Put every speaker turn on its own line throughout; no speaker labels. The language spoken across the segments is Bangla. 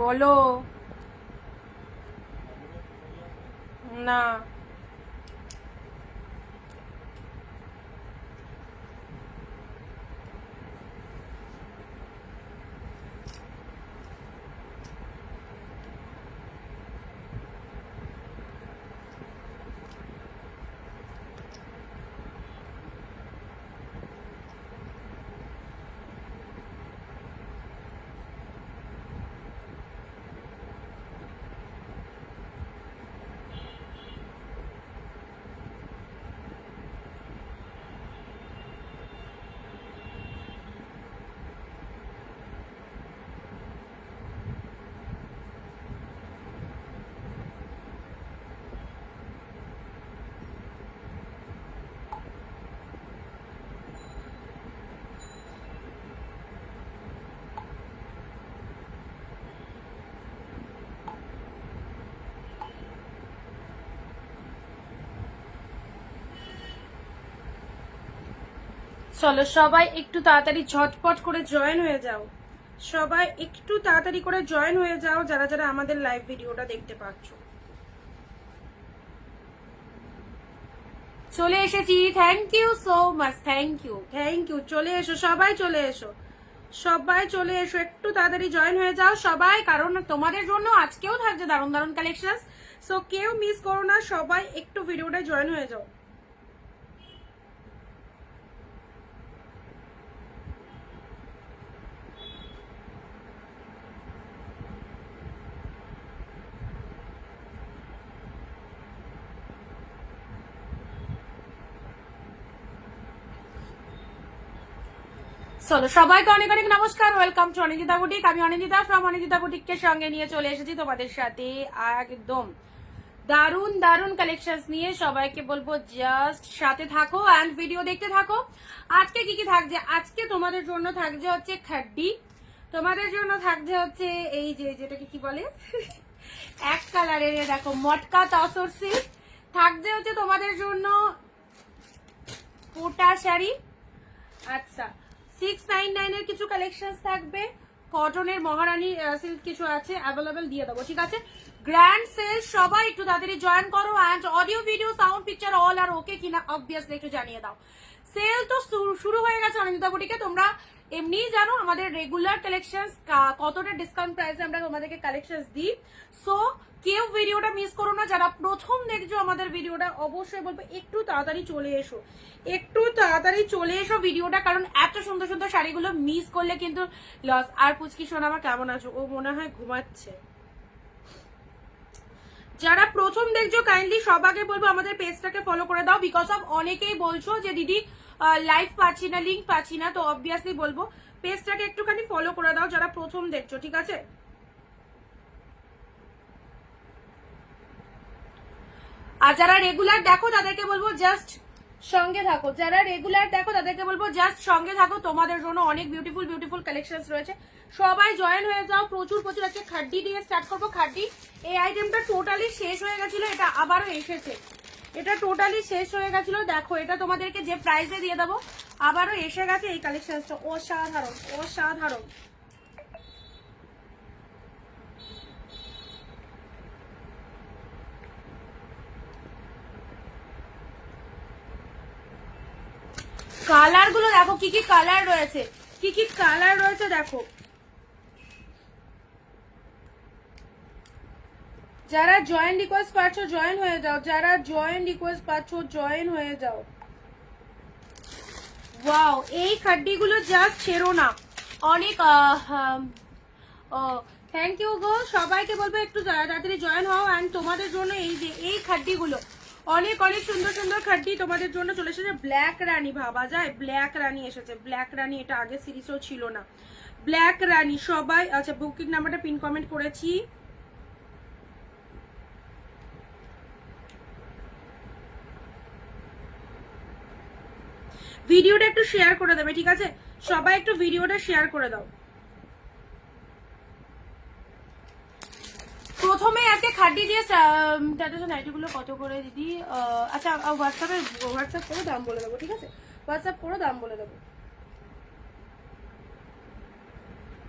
বলো না। চলো সবাই একটু তাড়াতাড়ি ঝটপট করে জয়েন হয়ে যাও, সবাই একটু তাড়াতাড়ি করে জয়েন হয়ে যাও যারা যারা আমাদের লাইভ ভিডিওটা দেখতে পাচ্ছ। চলে এসেছি, thank you so much, thank you. চলে এসো সবাই, চলে এসো সবাই, চলে এসো, একটু তাড়াতাড়ি জয়েন হয়ে যাও সবাই, কারণ তোমাদের জন্য আজকেও থাকছে দারুণ দারুণ কালেকশন। সো কেউ মিস করো না, সবাই একটু ভিডিওটা জয়েন হয়ে যাও। চলো সবাইকে অনেক অনেক নমস্কার, ওয়েলকাম টু অনিন্দিতা বুটিক। আমি অনিন্দিতা ফ্রম অনিন্দিতা বুটিককে সঙ্গে নিয়ে চলে এসেছি তোমাদের সাথে একদম দারুন দারুন কালেকশনস নিয়ে। সবাইকে বলবো জাস্ট সাথে থাকো অ্যান্ড ভিডিও দেখতে থাকো। আজকে কি কি থাকছে, আজকে তোমাদের জন্য থাকছে হচ্ছে খাড্ডি, তোমাদের জন্য থাকছে হচ্ছে এই যে যেটাকে কি বলে এক কালারের দেখো মটকা তসর সিল্ক, থাকছে হচ্ছে তোমাদের জন্য কোটা শাড়ি। আচ্ছা 699 এর কিছু কালেকশন থাকবে, কটনের মহারানী সিল্ক কিছু আছে, অ্যাভেলেবেল দিয়ে দেবো, ঠিক আছে। গ্র্যান্ড সেল, সবাই একটু তাড়াতাড়ি জয়েন করো and audio video sound picture all আর ওকে কিনা অবভিয়াসলি একটু জানিয়ে দাও। সেল তো শুরু হয়ে গেছে অনিন্দিতা বুটিকে, তোমরা এমনিই জানো আমাদের রেগুলার কালেকশন কতটা ডিসকাউন্ট প্রাইসে আমরা তোমাদেরকে কালেকশন দিই। সো কেউ ভিডিওটা মিস করো না, যারা প্রথম দেখছো আমাদের ভিডিওটা অবশ্যই বলবো একটু তাড়াতাড়ি চলে এসো, একটু তাড়াতাড়ি চলে এসো ভিডিওটা, কারণ এত সুন্দর সুন্দর শাড়িগুলো মিস করলে কিন্তু লস। আর পুচকি সোনা আমার কেমন আছো, ও মনে হয় ঘুমাচ্ছে। যারা প্রথম দেখছো কাইন্ডলি সবাইকে বলবো আমাদের পেজটাকে ফলো করে দাও, বিকজ অফ অনেকেই বলছো যে দিদি লাইভ পাচ্ছি না, লিঙ্ক পাচ্ছি না, তো অবভিয়াসলি বলবো পেজটাকে একটুখানি ফলো করে দাও যারা প্রথম দেখছো, ঠিক আছে। আর যারা রেগুলার দেখো তাদেরকে বলবো জাস্ট সঙ্গে থাকো, যারা রেগুলার দেখো তাদেরকে বলবো জাস্ট সঙ্গে থাকো, তোমাদের জন্য অনেক বিউটিফুল বিউটিফুল কালেকশন রয়েছে। সবাই জয়েন হয়ে যাও, প্রচুর প্রচুর আছে। খাড্ডি দিয়ে স্টার্ট করবো। খাড্ডি এই আইটেমটা টোটালি শেষ হয়ে গেছিল, এটা আবারও এসেছে, এটা টোটালি শেষ হয়ে গেছিল। দেখো এটা তোমাদেরকে যে প্রাইসে দিয়ে দেবো আবারও এসে গেছে এই কালেকশনটা, অসাধারণ অসাধারণ। কালার গুলো দেখো কি কি কালার রয়েছে, কি কি কালার রয়েছে দেখো। যারা জয়েন রিকোয়েস্ট পাচ্ছ জয়েন হয়ে যাও, যারা জয়েন রিকোয়েস্ট পাচ্ছ জয়েন হয়ে যাও। ওয়াও এই খাড্ডি গুলো জাস্ট ছেড়ো না, অনেক থ্যাংক ইউ গো, সবাইকে বলবো একটু তাড়াতাড়ি জয়েন হও অ্যান্ড তোমাদের জন্য এই যে এই খাড্ডি গুলো অনেক অনেক সুন্দর সুন্দর খাড্ডি তোমাদের জন্য চলে এসেছে। ব্ল্যাক রানী ভাবা যায়, ব্ল্যাক রানী এসেছে, ব্ল্যাক রানী এটা আগে সিরিজও ছিল না, ব্ল্যাক রানী সবাই। আচ্ছা বুকিং নাম্বারটা পিন কমেন্ট করেছি, ভিডিওটা একটু শেয়ার করে দেবে, ঠিক আছে, সবাই একটু ভিডিওটা শেয়ার করে দাও। প্রথমে আজকে খাড্ডি দিয়ে নাইটিগুলো কত করে দিদি? আচ্ছা হোয়াটসঅ্যাপ করে দাম বলে দেবো, ঠিক আছে, হোয়াটসঅ্যাপ করে দাম বলে দেবো।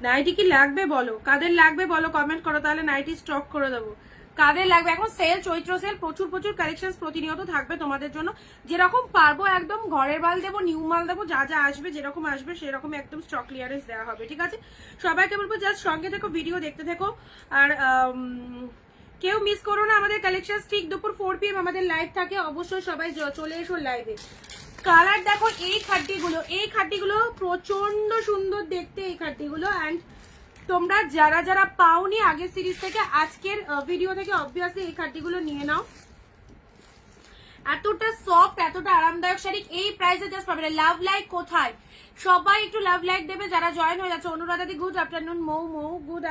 নাইটি কি লাগবে বলো, কাদের লাগবে বলো, কমেন্ট করো, তাহলে নাইটি স্টক করে দেবো। কাদের লাগবে? এখন সেল, চৈত্র সেল, প্রচুর প্রচুর কালেকশন প্রতিনিয়ত থাকবে তোমাদের জন্য। যেরকম পারবো একদম ঘরের মাল দেবো, নিউ মাল দেবো, যা যা আসবে যেরকম আসবে সেরকম একদম স্টক ক্লিয়ারেন্স দেওয়া হবে, ঠিক আছে? সবাইকে বলবো জাস্ট সঙ্গে থেকো, ভিডিও দেখতে থেকো। আর কেউ মিস করো না আমাদের কালেকশন। ঠিক দুপুর 4 PM আমাদের লাইভ থাকে, অবশ্যই সবাই চলে এসো লাইভে। কালার দেখো, এই খাট্টিগুলো প্রচন্ড সুন্দর দেখতে, এই খাট্টিগুলো। অ্যান্ড তোমরা যারা যারা পাওনি আগের সিরিজ থেকে, আজকের ভিডিও থেকে অবভিয়াসলি এই খাট্টিগুলো নিয়ে নাও। এতটা সফট, এতটা আরামদায়ক শাড়ি এই প্রাইসে জাস্ট পাবে না। লাভ লাইক কোথায়? সবাই একটু লাভ লাইক দেবে যারা জয়েন হয়ে যাচ্ছে। অনুরাধাদি গুড আফটারনুন, মৌ গুড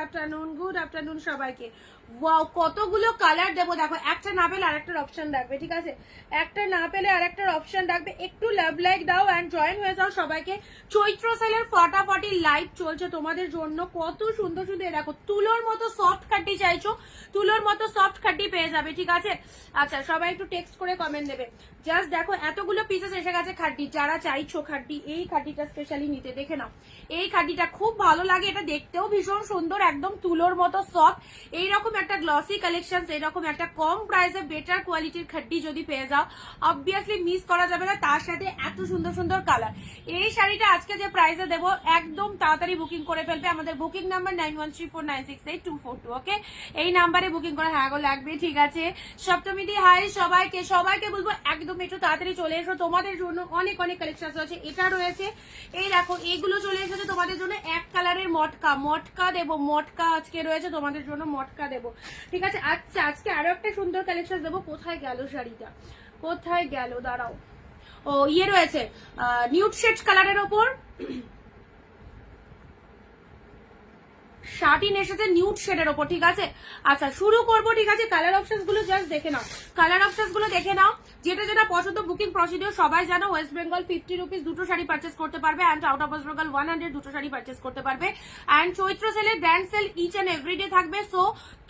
আফটারনুন সবাইকে। ওয়াও, কতগুলো কালার দেবো দেখো। একটা না পেলে আরেকটার অপশন রাখবে, ঠিক আছে? একটা না পেলে আরেকটার অপশন রাখবে। একটু লাভ লাইক দাও অ্যান্ড জয়েন হয়ে যাও সবাইকে। চৈত্র সেলের ফাটাফাটি লাইভ চলছে তোমাদের জন্য। কত সুন্দর সুন্দর দেখো, তুলোর মতো সফট খাটি চাইছো, তুলোর মতো সফট খাটি পেয়ে যাবে, ঠিক আছে? আচ্ছা, সবাই একটু টেক্সট করে কমেন্ট দেবে। জাস্ট দেখো এতগুলো পিসেস এসে গেছে খাটি। যারা চাইছো খাটি, এই খাটিটা স্পেশালি নিতে, দেখে নাও। এই খাটিটা খুব ভালো লাগে, এটা দেখতেও ভীষণ সুন্দর, একদম তুলোর মতো সফট। এইরকম একটা গ্লসি কালেকশন, এইরকম একটা কম প্রাইসে বেটার কোয়ালিটির খাটি যদি পেয়ে যাও, অবভিয়াসলি মিস করা যাবে না। তার সাথে এত সুন্দর সুন্দর কালার। এই শাড়িটা আজকে যে প্রাইসে দেবো, একদম তাড়াতাড়ি বুকিং করে ফেলবে। আমাদের বুকিং নাম্বার 9134968242, ওকে? এই নাম্বারে বুকিং করে। হ্যাঁ গো লাগবে, ঠিক আছে? সপ্তমীদি হাই সবাইকে, সবাইকে বলবো একদম একটু তাড়াতাড়ি চলে এসো, তোমাদের জন্য অনেক অনেক কালেকশন আছে। এটা রয়েছে, এই দেখো এইগুলো চলে এসেছে তোমাদের জন্য। এক কালারের মটকা দেবো, মটকা আজকে রয়েছে তোমাদের জন্য, মটকা দেবো, ঠিক আছে? আচ্ছা, আজকে আরো একটা সুন্দর কালেকশন দেবো। কোথায় গেল শাড়িটা, কোথায় গেল, দাঁড়াও। ও ইয়ে রয়েছে নিউড শেড কালারের ওপর শার্টিন এসেছে নিউড শেডের ওপর, ঠিক আছে? আচ্ছা, শুরু করবো, ঠিক আছে? কালার অপশনস গুলো জাস্ট দেখে নাও, কালার অপশনস গুলো দেখে নাও। যেটা যেটা পছন্দ, বুকিং প্রসিডিওর সবাই জানো। ওয়েস্ট বেঙ্গল 50 রুপিস দুটো শাড়ি পারচেস করতে পারবে, and out of West Bengal 100 দুটো শাড়ি পারচেস করতে পারবে। অ্যান্ড চৈত্র সেলের grand sale each and everyday থাকবে। সো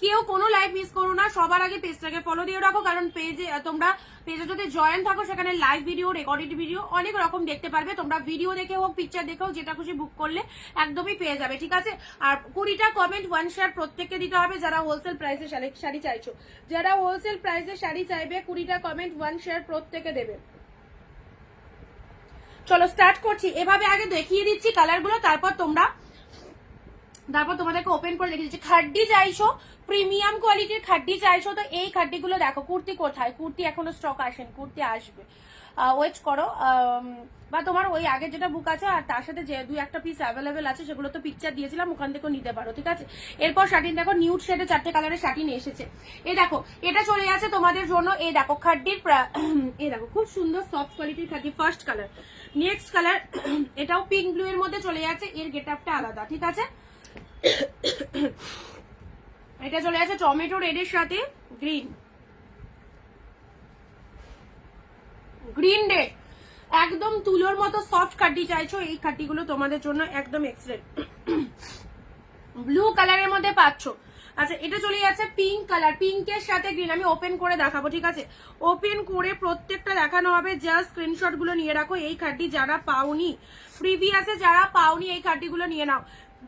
কেউ কোনো লাইভ মিস করো না। সবার আগে পেজটাকে ফলো দিয়ে রাখো, কারণ পেজে তোমরা পেজে যদি জয়েন থাকো, সেখানে লাইভ ভিডিও, রেকর্ডেড ভিডিও অনেক রকম দেখতে পারবে। তোমরা ভিডিও দেখে হোক, পিকচার দেখেও, যেটা খুশি বুক করলে একদমই পেয়ে যাবে, ঠিক আছে? আর 20টা কমেন্ট 1 শেয়ার প্রত্যেককে দিতে হবে যারা হোলসেল প্রাইসে শাড়ি চাইছো। যারা হোলসেল প্রাইসে শাড়ি চাইবে, 20টা কমেন্ট 1 শেয়ার প্রত্যেকে দেবে। চলো স্টার্ট করছি। এভাবে আগে দেখিয়ে দিচ্ছি কালারগুলো, তারপর তোমাদেরকে ওপেন করে দেখিয়ে দিচ্ছি। খাড্ডি চাইছো, প্রিমিয়াম কোয়ালিটির খাড্ডি চাইছো, তো এই খাড্ডিগুলো দেখো। কুর্তি কোথায়? কুর্তি এখনো স্টক আসেনি, কুর্তি আসবে, ওয়েট করো। বা তোমার ওই আগে যেটা বুক আছে আর তার সাথে যে 2-1টা পিস অ্যাভেলেবেল আছে, সেগুলো তো পিকচার দিয়েছিলাম, ওখান থেকেও নিতে পারো, ঠিক আছে? এরপর শার্টিন দেখো, নিউড শেডে 4টে কালারের শার্টিন এসেছে। এই দেখো, এটা চলে আছে তোমাদের জন্য। এই দেখো খাড্ডির, এই দেখো খুব সুন্দর সফট কোয়ালিটির খাড্ডি, ফার্স্ট কালার। নেক্সট কালার, এটাও পিঙ্ক ব্লু এর মধ্যে চলে যাচ্ছে, এর গেট আপটা আলাদা, ঠিক আছে? এটা চলে আছে টমেটো রেডের সাথে গ্রিন রেড, একদম তুলোর মতো সফট খাড্ডি চাইছো, এই খাড্ডিগুলো তোমাদের জন্য একদম এক্সেলেন্ট। ব্লু কালারের মধ্যে পাচ্ছ। আচ্ছা, এটা চলে যাচ্ছে পিঙ্ক কালার, পিঙ্কের সাথে গ্রিন। আমি ওপেন করে দেখাবো, ঠিক আছে? ওপেন করে প্রত্যেকটা দেখানো হবে। জাস্ট স্ক্রিনশট গুলো নিয়ে রাখো। এই খাড্ডি যারা পাওনি, প্রিভিয়াসে যারা পাওনি, এই খাড্ডিগুলো নিয়ে নাও।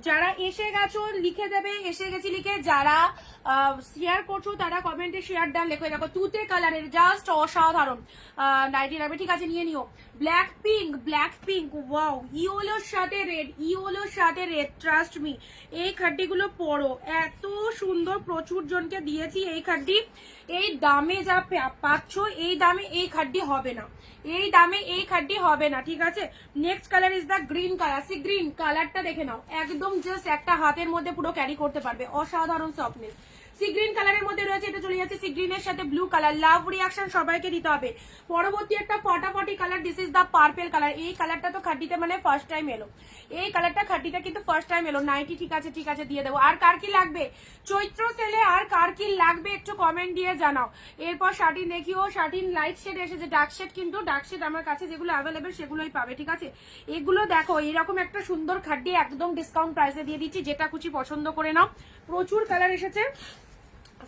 যারা এসে গেছো লিখে দেবে, এসে গেছি লিখে। যারা শেয়ার করছো তারা কমেন্টে শেয়ার ডান লেখো। দেখো তুতে কালারের, জাস্ট অসাধারণ নাইটি রাখবে, ঠিক আছে? নিয়ে নিও। ব্ল্যাক পিঙ্ক, ওয়াও, ইয়োলোর সাথে রেড, ট্রাস্ট মি। এই খাড্ডিগুলো পরো, এত সুন্দর, প্রচুর জনকে দিয়েছি এই খাড্ডি। এই দামে যা পাচ্ছ, এই দামে এই খাড্ডি হবে না, এই দামে এই খাড্ডি হবে না, ঠিক আছে? Next colour is the green colour. Sea green কালারটা দেখে নাও, একদম জাস্ট একটা হাতের মধ্যে পুরো ক্যারি করতে পারবে, অসাধারণ সফটনেস। সি গ্রিন কালারের মধ্যে রয়েছে, এটা চলে যাচ্ছে সি গ্রিনের সাথে ব্লু কালার। লাভ রিয়াকশন সবাইকে দিতে হবে। পরবর্তী একটা ফটাফটি colour, this is the purple colour. এই কালারটা তো খাড্ডিতে মানে ফার্স্ট টাইম এলো, এই কালারটা খাড্ডিটা কিন্তু ফার্স্ট টাইম এলো। নাইটি, ঠিক আছে, ঠিক আছে, দিয়ে দেবো। আর কার কি লাগবে চৈত্র সেলে, আর কার কি লাগবে একটু কমেন্ট দিয়ে জানাও। এরপর শার্টিন দেখিও, শার্টিন লাইট শেড এসেছে, ডার্ক শেড, কিন্তু ডার্ক শেড আমার কাছে যেগুলো অ্যাভেলেবেল সেগুলোই পাবে, ঠিক আছে? এগুলো দেখো, এরকম একটা সুন্দর খাড্ডি একদম ডিসকাউন্ট প্রাইসে দিয়ে দিচ্ছি, যেটা খুশি পছন্দ করে নাও। প্রচুর কালার এসেছে।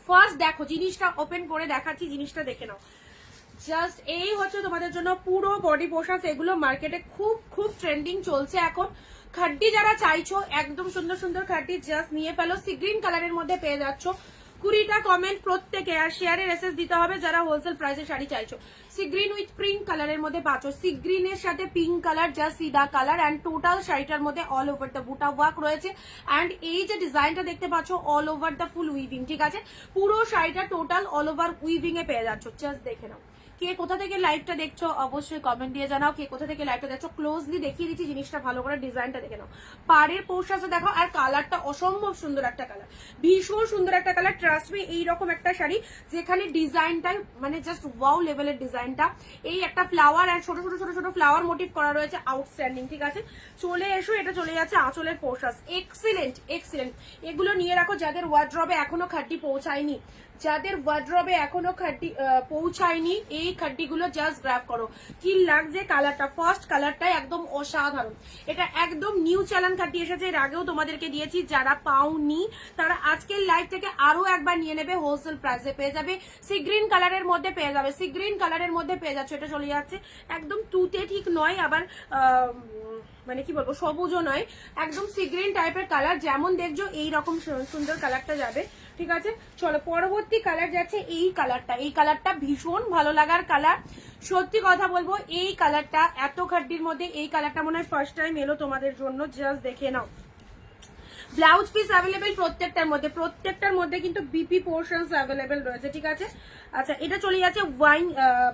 ফার্স্ট দেখো, জিনিসটা ওপেন করে দেখাচ্ছি, জিনিসটা দেখে নাও। জাস্ট এই হচ্ছে তোমাদের জন্য পুরো বডি পোশাক। এগুলো মার্কেটে খুব খুব ট্রেন্ডিং চলছে এখন। খাড্ডি যারা চাইছো একদম সুন্দর সুন্দর খাড্ডি জাস্ট নিয়ে ফেলো। সি গ্রিন কালারের মধ্যে পেয়ে যাচ্ছ। 20টা কমেন্ট প্রত্যেকে আর শেয়ারের এসএস দিতে হবে যারা হোলসেল প্রাইসে শাড়ি চাইছো। সি গ্রিন উইথ পিঙ্ক কালারের মধ্যে পাচ্ছ। সি গ্রিনের সাথে পিঙ্ক কালার জাস্ট সিদা কালার অ্যান্ড টোটাল শাড়িটার মধ্যে অল ওভার দ্য বুটা ওয়ার্ক রয়েছে অ্যান্ড এই যে ডিজাইনটা দেখতে পাচ্ছ all over the full weaving, ঠিক আছে? পুরো শাড়িটা টোটাল অল ওভার উইভিং এ পেয়ে যাচ্ছ। জাস্ট দেখে নাও কে কোথা থেকে লাইভটা দেখছো অবশ্যই কমেন্ট দিয়ে জানাও কে কোথা থেকে লাইভটা দেখছো। ক্লোজলি দেখিয়ে দিচ্ছি জিনিসটা ভালো করে, ডিজাইনটা দেখে নাও। পাড়ের পোশাকটা দেখো আর কালারটা অসম্ভব সুন্দর একটা কালার, ভীষণ সুন্দর একটা কালার। ট্রাস্ট মি এইরকম একটা শাড়ি যেখানে ডিজাইনটাই মানে জাস্ট ওয়াও লেভেলের ডিজাইনটা। এই একটা ফ্লাওয়ার আর ছোট ছোট ছোট ছোট ফ্লাওয়ার মোটিভ করা রয়েছে, আউটস্ট্যান্ডিং, ঠিক আছে? চলে এসো, এটা চলে যাচ্ছে আঁচলের পোশাক। এক্সিলেন্ট এক্সিলেন্ট, এগুলো নিয়ে রাখো যাদের ওয়ার্ড্রবে এখনো খাড্ডি পৌঁছায়নি, যাদের ওয়ার্ড্রবে এখনো খাড্ডি পৌঁছায়নি এই খাড্ডিগুলো জাস্ট গ্র্যাব করো। কি লাগছে কালারটা, ফার্স্ট কালারটাই একদম অসাধারণ। এটা একদম নিউ চ্যালেঞ্জ খাড্ডি এসেছে, এর আগেও তোমাদেরকে দিয়েছি, যারা পাওনি তারা আজকের লাইভ থেকে আরো একবার নিয়ে নেবে, হোলসেল প্রাইসে পেয়ে যাবে। সি গ্রিন কালারের মধ্যে পেয়ে যাবে, সি গ্রিন কালারের মধ্যে পেয়ে যাচ্ছে। এটা চলে যাচ্ছে একদম তুতে ঠিক নয়, আবার মানে কি বলবো সবুজও নয়, একদম সি গ্রিন টাইপের কালার। যেমন দেখছো এইরকম সুন্দর কালারটা যাবে, ঠিক আছে? চলো পরবর্তী কালার যাচ্ছে এই কালারটা। এই কালারটা ভীষণ ভালো লাগার কালার, সত্যি কথা বলবো। এই কালারটা এত খাড্ডির মধ্যে এই কালারটা মনে হয় ফার্স্ট টাইম এলো তোমাদের জন্য, জাস্ট দেখে নাও। ব্লাউজ পিস অ্যাভেলেবেল প্রত্যেকটার মধ্যে কিন্তু বিপি পোর্শনস অ্যাভেলেবেল রয়েছে, ঠিক আছে? আচ্ছা, এটা চলে যাচ্ছে ওয়াইন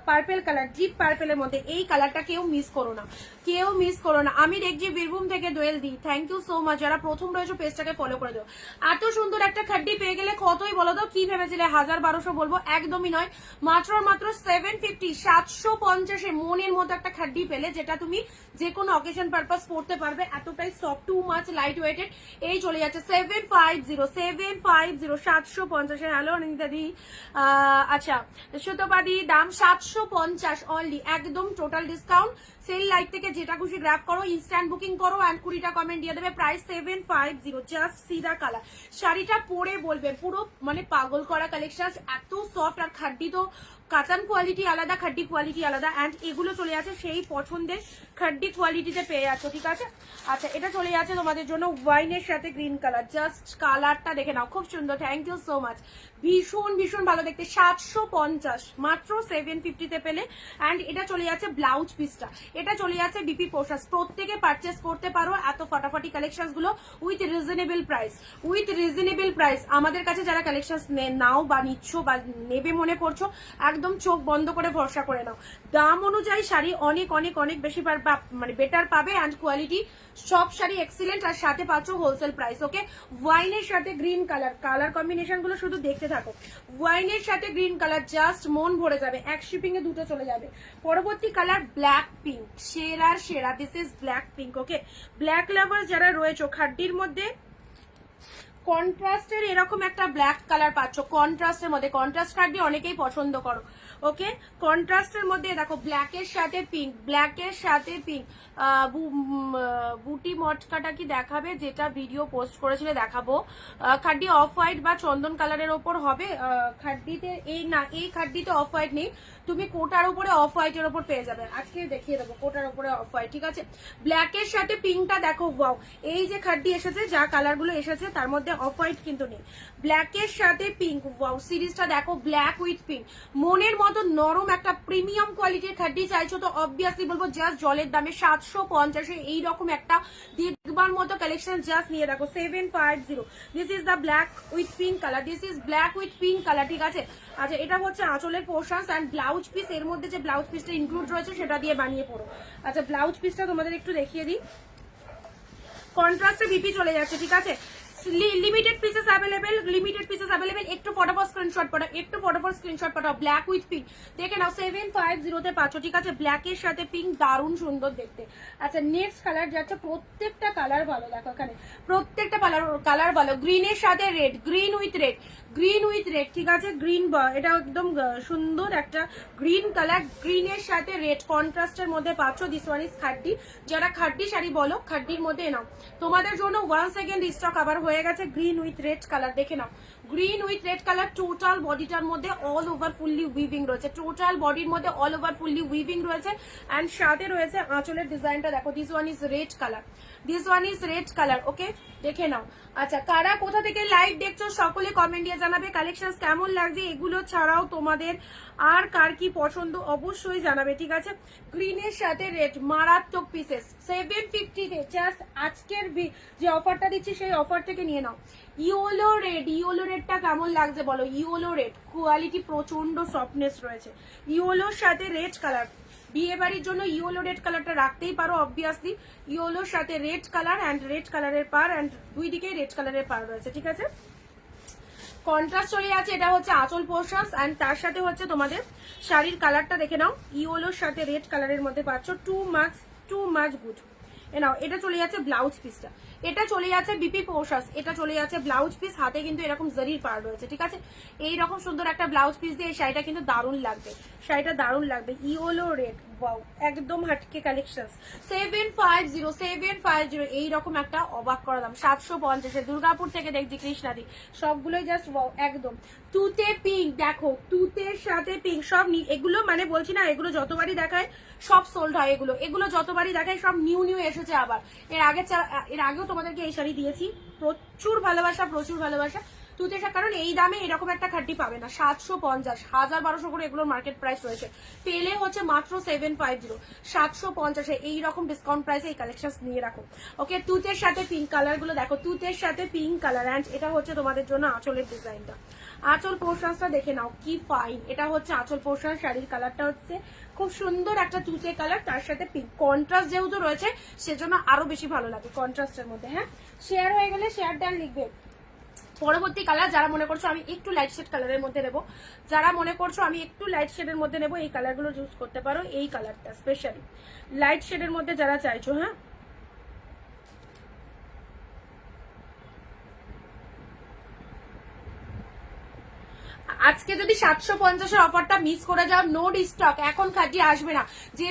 পার্পেল কালার, ডিপ পার্পেলের মধ্যে। এই কালারটা কেউ মিস করো না, কেউ মিস করো না। আমি দেখছি বীরভূম থেকে দোয়েল দি, থ্যাংক ইউ সো মাচ। যারা প্রথম রয়েছে পেজটাকে ফলো করে দাও। এত সুন্দর একটা খাড্ডি পেয়ে গেলে কতই বলো তো, কি ভেবেছিলে 1000-1200 বলবো? একদমই নয়, মাত্র 750, 750 মনের মতো একটা খাড্ডি পেলে, যেটা তুমি যে কোনো অকেশন পারপাস পড়তে পারবে। এতটাই soft, too much light weighted. এই চলে যাচ্ছে 750, 750। হ্যালো অনিতা দি, আচ্ছা সুতোপাদি, দাম 750 অনলি, একদম টোটাল ডিসকাউন্ট। সেল লাইট থেকে যেটা খুশি গ্র্যাব করো, ইনস্ট্যান্ট বুকিং করো অ্যান্ড 20টা কমেন্ট দিয়ে দেবে। প্রাইস 750, জাস্ট সিদা কালার। শাড়িটা পরে বলবে পুরো মানে পাগল করা কালেকশন, এত সফট। আর খাড্ডি তো কাতান কোয়ালিটি আলাদা, খাড্ডি কোয়ালিটি আলাদা, অ্যান্ড এগুলো চলে যাচ্ছে সেই পছন্দের খাড্ডি কোয়ালিটিতে পেয়ে যাচ্ছ, ঠিক আছে? আচ্ছা, এটা চলে যাচ্ছে তোমাদের জন্য ওয়াইনের সাথে গ্রিন কালার। জাস্ট কালারটা দেখে নাও, খুব সুন্দর, থ্যাংক ইউ সো মাচ। ভীষণ ভীষণ ভালো দেখতে। 750 মাত্র 750-তে পেলে। অ্যান্ড এটা চলে যাচ্ছে ব্লাউজ পিসটা, এটা চলে যাচ্ছে বিপি পোশাক। প্রত্যেকে পারচেস করতে পারো এত ফাটাফাটি কালেকশন গুলো with reasonable price, with reasonable price. আমাদের কাছে যারা কালেকশন নাও বা নিচ্ছ বা নেবে মনে করছো, একদম চোখ বন্ধ করে ভরসা করে নাও। দাম অনুযায়ী শাড়ি অনেক অনেক অনেক বেশি মানে বেটার পাবে, অ্যান্ড কোয়ালিটি সব শাড়ি এক্সিলেন্ট, আর সাথে পাচ্ছ হোলসেল প্রাইস। ওকে, ওয়াইনের সাথে গ্রিন কালার, কালার কম্বিনেশন গুলো শুধু দেখতে থাকো। ওয়াইনের সাথে গ্রিন কালার জাস্ট মন ভরে যাবে, এক শিপিং এ দুটো চলে যাবে। পরবর্তী কালার ব্ল্যাক পিঙ্ক, সেরার সেরা, this is black pink. Okay, black লাভার যারা রয়েছে, খাড্ডির মধ্যে কন্ট্রাস্টের এরকম একটা ব্ল্যাক কালার পাচ্ছ। কন্ট্রাস্টের মধ্যে, কন্ট্রাস্ট খাড্ডি অনেকেই পছন্দ করো। ওকে, কন্ট্রাস্টের মধ্যে দেখো ব্ল্যাকের সাথে পিঙ্ক, ব্ল্যাকের সাথে পিঙ্ক। বুটি মটকাটা কি দেখাবে, যেটা ভিডিও পোস্ট করেছিলে দেখাবো। খাড্ডি অফ হোয়াইট বা চন্দন কালারের ওপর হবে খাড্ডিতে। এই না, এই খাড্ডিতে অফ হোয়াইট নেই, তুমি কোটার উপরে অফ হোয়াইটের ওপর পেয়ে যাবে। আজকে দেখিয়ে দেবো কোটার উপরে অফ হোয়াইট, ঠিক আছে? ব্ল্যাকের সাথে পিঙ্কটা দেখো, ওয়াও। এই যে খাড্ডি এসেছে, যা কালার গুলো এসেছে তার মধ্যে অফ হোয়াইট কিন্তু নেই, ব্ল্যাকের সাথে পিঙ্ক। ওয়াও, সিরিজটা দেখো, ব্ল্যাক উইথ পিঙ্ক। মনের মতো নরম একটা প্রিমিয়াম কোয়ালিটির খাড্ডি চাইছো তো অবভিয়াসলি বলবো জাস্ট জলের দামে 750 এইরকম একটা দেখবার মতো কালেকশন জাস্ট নিয়ে রাখো। 750, this is the black with pink colour, this is black with pink colour, ঠিক আছে? আচ্ছা, এটা হচ্ছে আঁচলের পোর্শন অ্যান্ড ব্লাউজ পিস। এর মধ্যে যে ব্লাউজ পিসটা ইনক্লুড রয়েছে সেটা দিয়ে বানিয়ে পড়ো। আচ্ছা, ব্লাউজ পিসটা তোমাদের একটু দেখিয়ে দিই। কন্ট্রাস্টে বিপি চলে যাচ্ছে, ঠিক আছে? Limited pieces available, limited pieces available. একটু ফটাফট স্ক্রিনশট পাঠাও, একটু ফটাফট screenshot Pathao. Black with pink দেখে নাও, 750-তে পাচ্ছ, ঠিক আছে? ব্ল্যাকের সাথে পিঙ্ক, দারুণ সুন্দর দেখতে। আচ্ছা, নেক্সট কালার যাচ্ছে, প্রত্যেকটা কালার ভালো দেখো, এখানে প্রত্যেকটা কালার ভালো। গ্রিনের সাথে red, green with red, green with red, ঠিক আছে? গ্রিন, এটা একদম সুন্দর একটা গ্রিন কালার, গ্রিনের সাথে রেড কন্ট্রাস্টের মধ্যে পাচ্ছ। This one is খাড্ডি। যারা খাড্ডি শাড়ি বলো, খাড্ডির মধ্যে নাও। তোমাদের জন্য ওয়ান্স এগেন রিস্টক আবার হয়ে গেছে। গ্রিন উইথ রেড কালার দেখে নাও, green with red colour. Total বডিটার মধ্যে অল ওভার ফুললি উইভিং রয়েছে, টোটাল বডির মধ্যে অল ওভার ফুললি উইভিং রয়েছে। অ্যান্ড সাথে রয়েছে আঁচলের ডিজাইনটা দেখো, this one is red colour. This one is red colour. Okay, দেখে নাও। আচ্ছা, কারা কোথা থেকে লাইভ দেখছো সকলে কমেন্ট দিয়ে জানাবে কালেকশন কেমন লাগছে। এগুলো ছাড়াও তোমাদের আর কার কি পছন্দ অবশ্যই জানাবে, ঠিক আছে। গ্রিনের সাথে রেড মারাত্মক পিসেস 750 জাস্ট আজকের যে অফারটা দিচ্ছি সেই অফার থেকে নিয়ে নাও। ইয়েলো রেড, ইয়েলো রেডটা কেমন লাগছে বলো। ইয়েলো রেড কোয়ালিটি প্রচন্ড সফটনেস রয়েছে। ইয়েলোর সাথে রেড কালার, বিয়ে বাড়ির জন্য ইয়েলো রেড কালারটা রাখতেই পারো অবভিয়াসলি। ইয়েলোর সাথে রেড কালার অ্যান্ড রেড কালারের পার অ্যান্ড দুই দিকে রেড কালারের পার রয়েছে, ঠিক আছে। কন্ট্রাস্ট চলে যাচ্ছে, এটা হচ্ছে আঁচল পোর্শন অ্যান্ড তার সাথে হচ্ছে তোমাদের শাড়ির কালারটা দেখে নাও। ইয়েলোর সাথে রেড কালারের মধ্যে পাচ্ছ, টু মাচ গুড। নাও এটা চলে যাচ্ছে ব্লাউজ পিসটা, এটা চলে যাচ্ছে বিপি পোর্শন, এটা চলে যাচ্ছে ব্লাউজ পিস। হাতে কিন্তু এরকম জরির পার রয়েছে, ঠিক আছে। এইরকম সুন্দর একটা ব্লাউজ পিস দিয়ে এই শাড়িটা কিন্তু দারুণ লাগবে, শাড়িটা দারুণ লাগবে। ইয়েলো রেড, ওয়াও, একদম হাটকে কালেকশন। 750 এইরকম একটা অবাক করা দাম 750। দুর্গাপুর থেকে দেখছি কৃষ্ণাদি, সবগুলোই জাস্ট ওয়াও একদম। তুতে পিঙ্ক দেখো, তুতের সাথে পিঙ্ক সব এগুলো মানে বলছি না, এগুলো যতবারই দেখায় সব সোল্ড হয়। এগুলো যতবারই দেখায় সব নিউ এসেছে আবার। এর আগেও তোমাদেরকে এই শাড়ি দিয়েছি, প্রচুর ভালোবাসা, প্রচুর ভালোবাসা। তুতে কারণ এই দামে এরকম একটা খাড্ডি পাবে না। 750, 1200 করে এগুলোর মার্কেট প্রাইস রয়েছে, পেলে হচ্ছে মাত্র 750। 750 এইরকম ডিসকাউন্ট প্রাইসে এই কালেকশন নিয়ে রাখো। ওকে, তুতের সাথে পিঙ্ক কালার গুলো দেখো, তুতের সাথে পিঙ্ক কালার অ্যান্ড এটা হচ্ছে তোমাদের জন্য আঁচলের ডিজাইনটা। আঁচল পোর্শনটা দেখে নাও কি ফাইন, এটা হচ্ছে আঁচল পোর্শন। শাড়ির কালারটা হচ্ছে খুব সুন্দর একটা তুতে কালার, তার সাথে পিঙ্ক কন্ট্রাস্ট যেহেতু রয়েছে সেজন্য আরো বেশি ভালো লাগে কন্ট্রাস্টের মধ্যে। হ্যাঁ, শেয়ার হয়ে গেলে শেয়ার ডান লিখবে। পরবর্তী কালার যারা মনে করছো আমি একটু লাইট শেড কালারের মধ্যে নেবো, যারা মনে করছো আমি একটু লাইট শেডের মধ্যে নেবো, এই কালারগুলো চুজ করতে পারো। এই কালারটা স্পেশালি লাইট শেডের মধ্যে যারা চাইছো, হ্যাঁ আজকে যদি 750-এর অফারটা মিস করে যাও, নো স্টক, এখন খাটি আসবে না।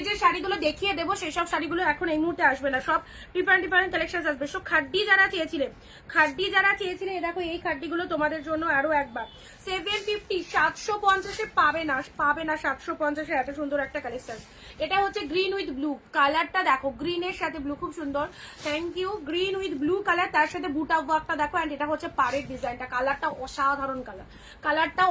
যে শাড়িগুলো দেখিয়ে দেবো সেসব শাড়িগুলো এখন এই মুহূর্তে আসবে না, সব ডিফারেন্ট কালেকশন আসবে। সব খাড্ডি যারা চেয়েছিলে দেখো এই খাড্ডিগুলো তোমাদের জন্য আরো একবার 750, 750-এ পাবে না 750-এ এত সুন্দর একটা কালেকশন। এটা হচ্ছে গ্রিন উইথ ব্লু কালারটা দেখো, গ্রিনের সাথে ব্লু, খুব সুন্দর, thank you. Green with blue colour, তার সাথে বুটা ওয়ার্কটা দেখো অ্যান্ড এটা হচ্ছে পাড়ের ডিজাইনটা। কালারটা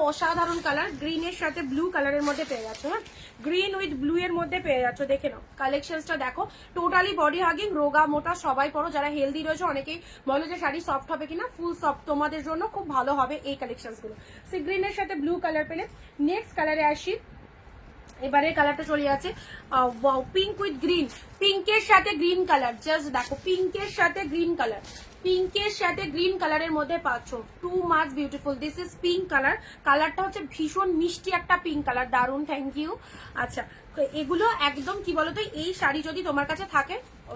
অসাধারণ কালার, গ্রিনের সাথে ব্লু কালারের মধ্যে পেয়ে যাচ্ছ। হ্যাঁ, গ্রিন উইথ ব্লু এর মধ্যে পেয়ে যাচ্ছ। দেখে নাও কালেকশনটা দেখো, টোটালি বডি হাগিং, রোগা মোটা সবাই পরো। যারা হেলদি রয়েছে, অনেকেই বলো যে শাড়ি সফট হবে কিনা, ফুল সফট, তোমাদের জন্য খুব ভালো হবে এই কালেকশন গুলো। সে গ্রিনের সাথে ব্লু কালার পেলে। নেক্সট কালারে আসি, এবারে কালারটা চলে যাচ্ছে পিঙ্ক উইথ গ্রিন, পিঙ্কের সাথে গ্রিন কালার। জাস্ট দেখো, পিঙ্কের সাথে গ্রিন কালারের মধ্যে পাচ্ছ, too much beautiful. This is pink colour, কালারটা হচ্ছে ভীষণ মিষ্টি একটা পিঙ্ক কালার, দারুন, থ্যাংক ইউ। আচ্ছা, এগুলো একদম কি বলতো, এই শাড়ি যদি তোমার কাছে থাকে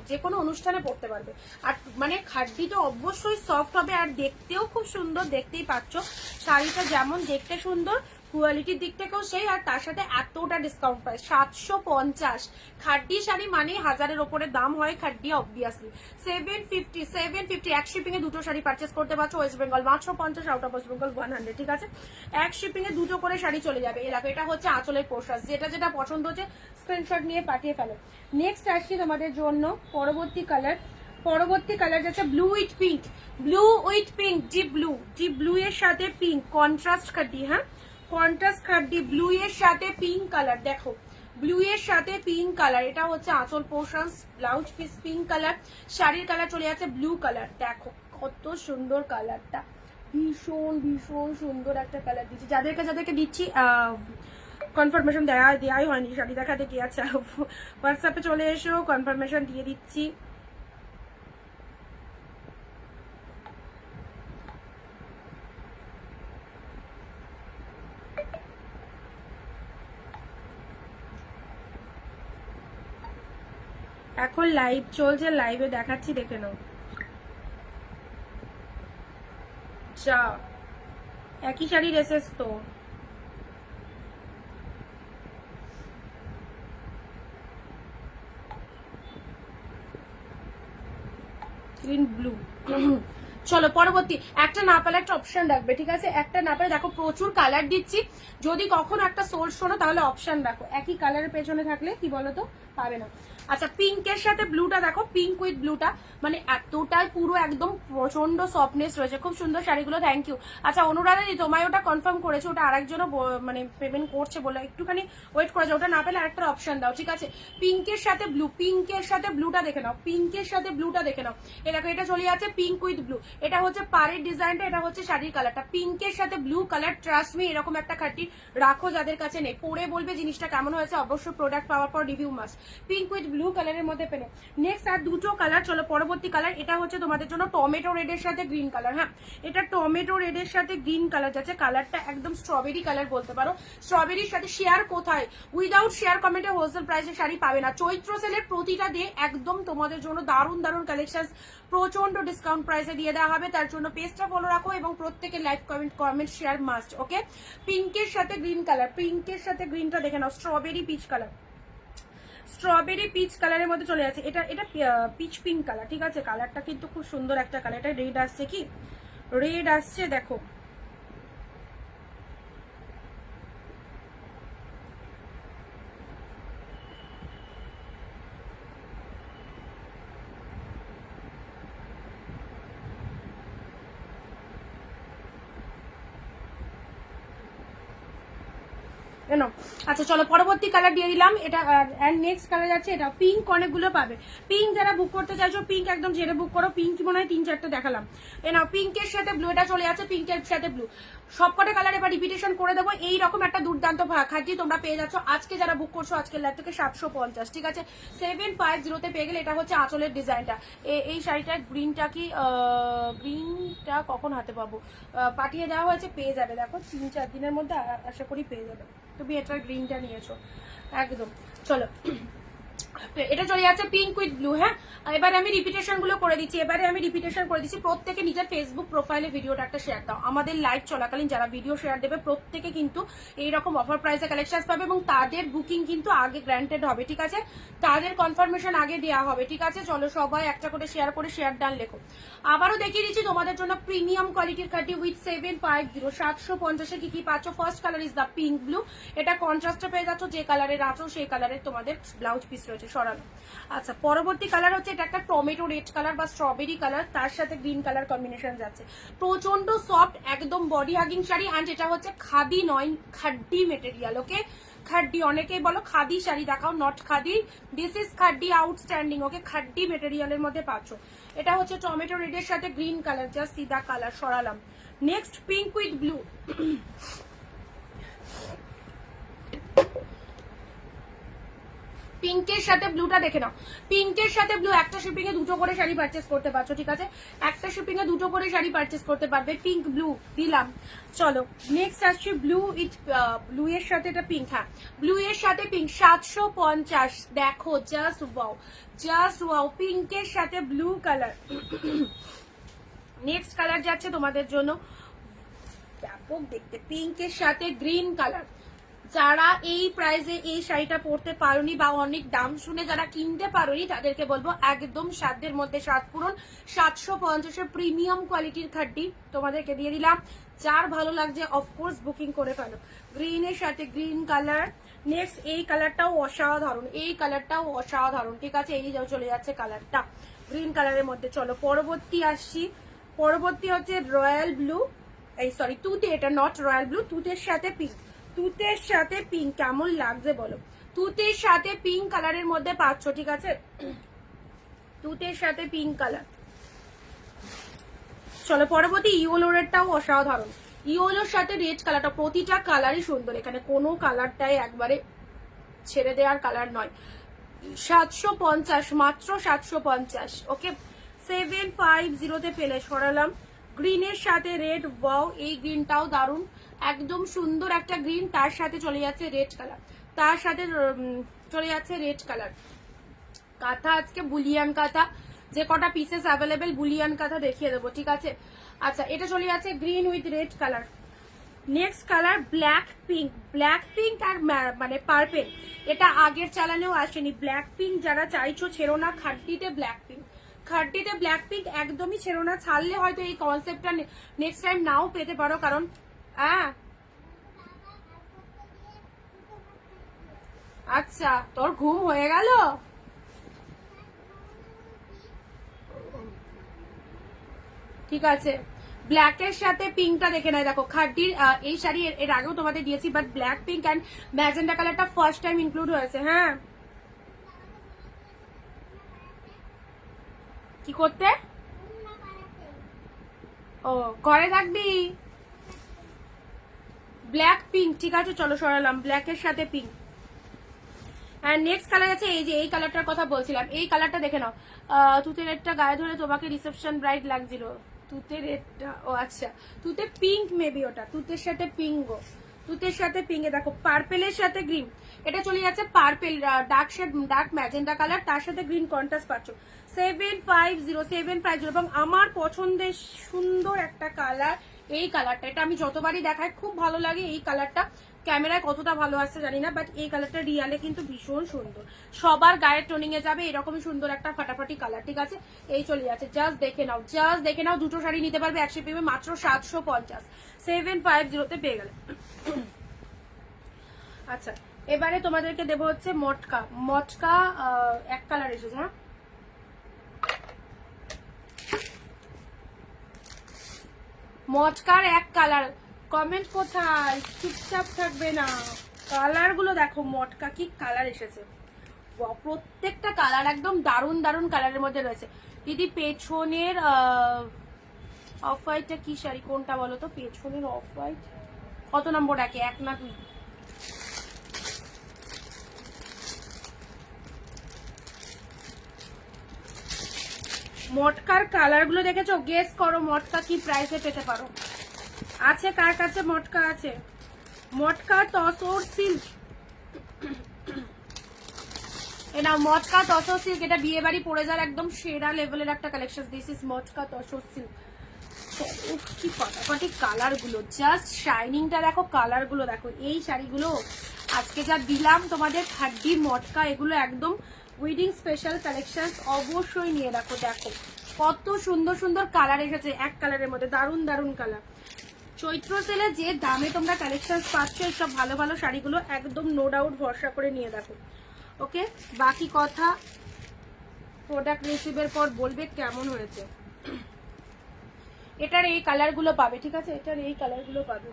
যে কোনো অনুষ্ঠানে পরতে পারবে। আর মানে খাড্ডি তো অবশ্যই সফট হবে আর দেখতেও খুব সুন্দর, দেখতেই পাচ্ছ শাড়িটা যেমন দেখতে সুন্দর, কোয়ালিটির দিক থেকেও সেই, আর তার সাথে এতটা ডিসকাউন্ট পায় 750। খাড্ডি শাড়ি মানে 1000-এর ওপরে দাম হয় খাড্ডি অবভিয়াসলি। 750 এক শিপিং এ দুটো শাড়ি পারচেস করতে পারছো। West Bengal 550, out of West Bengal 100, ঠিক আছে। এক শিপিং এ দুটো করে শাড়ি চলে যাবে। এলাকা এটা হচ্ছে আঁচলের পোর্শন, যেটা পছন্দ হচ্ছে স্ক্রিনশট নিয়ে পাঠিয়ে ফেলো। নেক্সট আসছি তোমাদের জন্য পরবর্তী কালার যাচ্ছে blue with pink, deep blue এর সাথে পিঙ্ক কন্ট্রাস্ট খাড্ডি। হ্যাঁ, কন্ট্রাস্ট খাড্ডি ব্লু এর সাথে পিঙ্ক কালার, দেখো ব্লু এর সাথে পিঙ্ক কালার। এটা হচ্ছে আঁচল portion, blouse piece pink colour, শাড়ির কালার চলে যাচ্ছে ব্লু কালার। দেখো কত সুন্দর কালারটা, ভীষণ সুন্দর একটা কালার দিচ্ছি। যাদেরকে দিচ্ছি কনফার্মেশন দেওয়াই হয়নি, শাড়ি দেখাতে কি আছে, হোয়াটসঅ্যাপে চলে এসো, কনফার্মেশন দিয়ে দিচ্ছি। এখন লাইভ চলছে, লাইভে দেখাচ্ছি, দেখে নাও। যা একই শাড়ির এসেস তো, গ্রিন ব্লু চলো পরবর্তী, একটা না পেলে একটা অপশন রাখবে, ঠিক আছে? একটা না পেলে দেখো প্রচুর কালার দিচ্ছি, যদি কখনো একটা সোর্স শোনো তাহলে অপশন রাখো, একই কালারের পেছনে থাকলে কি বলতো পাবে না। আচ্ছা পিঙ্কের সাথে ব্লুটা দেখো, পিঙ্ক উইথ ব্লুটা, মানে এতটাই পুরো একদম প্রচন্ড সফটনেস রয়েছে, খুব সুন্দর শাড়িগুলো। Thank you. আচ্ছা অনুরাধা দি তোমায় ওটা কনফার্ম করেছে, ওটা আরেকজনও মানে পেমেন্ট করছে বলে একটুখানি ওয়েট করা যায়, ওটা না পেলে আরেকটা অপশন দাও, ঠিক আছে? পিঙ্কের সাথে ব্লু, পিঙ্কের সাথে ব্লুটা দেখে নাও, পিঙ্কের সাথে ব্লুটা দেখে নাও। এ দেখো এটা চলে যাচ্ছে পিঙ্ক উইথ ব্লু, এটা হচ্ছে পাড়ের ডিজাইনটা, এটা হচ্ছে শাড়ির কালারটা। পিঙ্কের সাথে ব্লু কালার, ট্রাস্ট মি এরকম একটা খাটি রাখো যাদের কাছে নেই, পরে বলবে জিনিসটা কেমন হয়েছে, অবশ্যই প্রোডাক্ট পাওয়ার পর review must. Pink with blue কালারের মধ্যে পেলে। নেক্সট আর দুটো কালার, চলো পরবর্তী কালার, এটা হচ্ছে তোমাদের জন্য টমেটো রেডের সাথে গ্রিন কালার। হ্যাঁ এটা টমেটো রেডের সাথে গ্রিন কালার যাচ্ছে, কালারটা একদম স্ট্রবেরি কালার বলতে পারো। স্ট্রবেরির সাথে শেয়ার কোথায়, উইদাউট শেয়ার কমেন্টে হোলসেল প্রাইসে শাড়ি পাবে না। চৈত্র সেলের প্রতিটা দিয়ে একদম তোমাদের জন্য দারুণ দারুণ কালেকশন প্রচন্ড ডিসকাউন্ট প্রাইসে দিয়ে দেওয়া হবে, তার জন্য পেজটা ফলো রাখো এবং প্রত্যেকের live comment share must. Okay পিঙ্কের সাথে গ্রিন কালার, পিঙ্কের সাথে গ্রিনটা দেখে নাও, strawberry peach colour, strawberry peach কালারের মধ্যে চলে যাচ্ছে। এটা এটা পিচ পিঙ্ক কালার, ঠিক আছে? কালারটা কিন্তু খুব সুন্দর একটা কালার, এটা রেড আসছে, কি রেড আসছে দেখো। আচ্ছা চলো পরবর্তী কালার দিয়ে দিলাম এটা, এন্ড নেক্সট কালার যাচ্ছে এটা, পিঙ্ক অনেকগুলো পাবে। পিঙ্ক যারা বুক করতে চাইছো পিঙ্ক একদম জেরে বুক করো, পিঙ্ক মনে হয় 3-4টা দেখালাম। পিঙ্কের সাথে ব্লু, এটা চলে যাচ্ছে পিঙ্কের সাথে ব্লু, সবকটা কালার এবার রিপিটেশন করে দেবো। এইরকম একটা দুর্দান্ত খাঁটি তোমরা পেয়ে যাচ্ছ আজকে যারা বুক করছো আজকের লাইভ থেকে 750, ঠিক আছে? 750 পেয়ে গেলে। এটা হচ্ছে আঁচলের ডিজাইনটা, এই শাড়িটার গ্রিনটা কি গ্রিনটা কখন হাতে পাবো, পাঠিয়ে দেওয়া হয়েছে, পেয়ে যাবে দেখো 3-4 দিনের মধ্যে আশা করি পেয়ে যাবে। তুমি এটার গ্রিনটা নিয়েছো একদম। চলো এটা চলে যাচ্ছে পিঙ্ক উইথ ব্লু। হ্যাঁ এবারে আমি রিপিটেশন গুলো করে দিচ্ছি, প্রত্যেকে নিজের ফেসবুক প্রোফাইলে ভিডিওটা একটা শেয়ার দাও। আমাদের লাইভ চলাকালীন যারা ভিডিও শেয়ার দেবে প্রত্যেকে কিন্তু এইরকম অফার প্রাইসে কালেকশন পাবে এবং তাদের বুকিং কিন্তু আগে গ্র্যান্টেড হবে, ঠিক আছে? তাদের কনফার্মেশন আগে দেওয়া হবে, ঠিক আছে? চলো সবাই একটা করে শেয়ার ডান লেখো। আবারও দেখিয়ে দিচ্ছি তোমাদের জন্য প্রিমিয়াম কোয়ালিটির কাটি উইথ 750, 750 কি কি পাচ্ছ। First colour is the pink blue, এটা কন্ট্রাস্টে পেয়ে যাচ্ছ, যে কালারের আছো সেই কালারের তোমাদের ব্লাউজ পিস রয়েছে সরানো। আচ্ছা পরবর্তী কালার হচ্ছে এটা একটা টমেটো রেড কালার বা স্ট্রবেরি কালার, তার সাথে গ্রিন কালার কম্বিনেশন যাচ্ছে, প্রচন্ড সফট একদম বডি হাগিং শাড়ি। অ্যান্ড এটা হচ্ছে খাদি নয় খাড্ডি মেটেরিয়াল। ওকে খাড্ডি, অনেকেই বলো খাদি শাড়ি দেখাও, not khadi, this is khaddi outstanding. Okay khaddi মেটেরিয়ালের মধ্যে পাচ্ছ। এটা হচ্ছে টমেটো রেডের সাথে গ্রিন কালার, জাস্ট সিদা কালার সরালাম। নেক্সট পিঙ্ক উইথ ব্লু, পিঙ্কের সাথে ব্লুটা দেখে নাও, পিঙ্কের সাথে ব্লু, একটা শিপিং এ দুটো করে শাড়ি পারচেস করতে পারছো, ঠিক আছে? একটা শিপিং এ দুটো করে শাড়ি পারচেস করতে পারবে। পিঙ্ক ব্লু দিলাম। চলো নেক্সট আসছে ব্লু উইথ ব্লু এর সাথে এটা পিঙ্ক। হ্যাঁ ব্লু এর সাথে পিঙ্ক 750, দেখো জাস্ট ওয়াও, পিঙ্কের সাথে ব্লু কালার। নেক্সট কালার যাচ্ছে তোমাদের জন্য ব্যাপক দেখতে, পিঙ্কের সাথে গ্রিন কালার। যারা এই প্রাইসে এই শাড়িটা পরতে পারোনি বা অনেক দাম শুনে যারা কিনতে পারোনি তাদেরকে বলবো একদম সাধ্যের মধ্যে সাত পূরণ। 750 প্রিমিয়াম কোয়ালিটির খাড্ডি তোমাদেরকে দিয়ে দিলাম। যার ভালো লাগছে অফকোর্স বুকিং করে ফেলো। গ্রিনের সাথে গ্রিন কালার। নেক্সট এই কালারটাও অসাধারণ, ঠিক আছে? এই চলে যাচ্ছে কালারটা গ্রিন কালারের মধ্যে। চলো পরবর্তী আসছি, পরবর্তী হচ্ছে রয়্যাল ব্লু, এই সরি তুতে, এটা নট রয়্যাল ব্লু, তুতের সাথে পিঙ্ক। তুতের সাথে পিঙ্ক কেমন লাগছে বলো? তুতের সাথে পিঙ্ক কালারের মধ্যে পাচ্ছ, ঠিক আছে? তুতের সাথে পিঙ্ক কালার। চলো পরবর্তী ইয়েলোরেরটাও অসাধারণ, ইয়েলোর সাথে রেড কালারটা, প্রতিটা কালারই সুন্দর, এখানে কোনো কালারটাই একবারে ছেড়ে দেওয়ার কালার নয়। 750, মাত্র 750। ওকে 750 পেলে সরালাম। গ্রিনের সাথে রেড, ওয়াও এই গ্রিনটাও দারুণ, একদম সুন্দর একটা গ্রিন, তার সাথে চলে যাচ্ছে রেড কালার, কাঁথা আজকে বুলিয়ান কাঁথা, যে কটা পিসেস অ্যাভেলেবেল বুলিয়ান কাঁথা দেখিয়ে দেবো, ঠিক আছে? আচ্ছা এটা চলে যাচ্ছে green with red colour. Next colour black pink আর মানে পার্পেল, এটা আগের চালানেও আসেনি। ব্ল্যাক পিঙ্ক যারা চাইছো ছেড়ো না, খাড্ডিতে ব্ল্যাক পিঙ্ক, খাড্ডিতে ব্ল্যাক পিঙ্ক একদমই ছেড়ো না, ছাড়লে হয়তো এই কনসেপ্টটা নেক্সট টাইম নাও পেতে পারো, কারণ আচ্ছা তোর ঘুম হয়ে গেল। ঠিক আছে, ব্ল্যাকের সাথে পিঙ্কটা দেখে নেয়। দেখো খাড্ডির এই শাড়ি এর আগেও তোমাদের দিয়েছি, but black pink and magenta কালারটা ফার্স্ট টাইম ইনক্লুড হয়েছে। হ্যাঁ কি করতে? ও ঘরে থাকবি। ব্ল্যাক পিঙ্ক, ঠিক আছে চলো সরালাম, ব্ল্যাকের সাথে পিঙ্ক। আর নেক্সট কালার আছে এই যে এই কালারটার কথা বলছিলাম, এই কালারটা দেখে নাও। তুতের রেডটা গায়ে ধরে তোমাকে রিসেপশন ব্রাইট লাগছিল। তুতের রেডটা, ও আচ্ছা তুতে পিঙ্ক মেবি, ওটা তুতের সাথে পিঙ্ক গো, তুতের সাথে পিঙ্কে দেখো পার্পেলের সাথে গ্রিন, এটা চলে যাচ্ছে purple dark shade, dark magenta colour, তার সাথে গ্রিন কন্ট্রাস্ট পাচ্ছ। 750 এবং আমার পছন্দের সুন্দর একটা কালার এই কালারটা, এটা আমি যতবারই দেখাই খুব ভালো লাগে এই কালারটা। ক্যামেরায় কতটা ভালো আসছে জানি না, বাট এই কালারটা রিয়ালে কিন্তু ভীষণ সুন্দর, সবার গায়ের টোনিং এ যাবে এরকমই সুন্দর একটা ফাটাফাটি কালার। ঠিক আছে, এই চলে যাচ্ছে, জাস্ট দেখে নাও, জাস্ট দেখে নাও। দুটো শাড়ি নিতে পারবে একশো পেয়ে মাত্র 750, 750 পেয়ে গেলে। আচ্ছা এবারে তোমাদেরকে দেবো হচ্ছে মটকা, মটকা এক কালার এসেছে। হ্যাঁ মটকার এক কালার, কমেন্ট কোথায়, চুপচাপ থাকবে না, কালার গুলো দেখো, মটকা কি কালার এসেছে, প্রত্যেকটা কালার একদম দারুন দারুন কালারের মধ্যে রয়েছে। দিদি পেছনের অফ হোয়াইটটা কি শাড়ি, কোনটা বলো তো, পেছনের অফ হোয়াইট কত নম্বর, একে 1 না 2? মটকার কালার গুলো দেখেছো, গেস করো মটকা কি প্রাইসে পেতে পারো। আছে কার কাছে মটকা আছে? মটকা তসর সিল্ক, এটা মটকা তসর সিল্ক, এটা বিয়ে বাড়ি পরে যাওয়ার একদম সেরা লেভেলের একটা collection. This is matka tussar silk. কি ফাটাফাটি কালার গুলো, জাস্ট শাইনিংটা দেখো, কালার গুলো দেখো। এই শাড়িগুলো আজকে যা দিলাম তোমাদের খাড্ডি মটকা, এগুলো একদম উইডিং স্পেশাল কালেকশন, অবশ্যই নিয়ে রাখো। দেখো কত সুন্দর সুন্দর কালার এসেছে এক কালারের মধ্যে, দারুন দারুন কালার। চৈত্র সেলে যে দামে তোমরা কালেকশন পাচ্ছ এইসব ভালো ভালো শাড়িগুলো, একদম নো ডাউট ভরসা করে নিয়ে দেখো। ওকে, বাকি কথা প্রোডাক্ট রিসিভের পর বলবে কেমন হয়েছে। এটার এই কালারগুলো পাবে, ঠিক আছে, এটার এই কালারগুলো পাবে।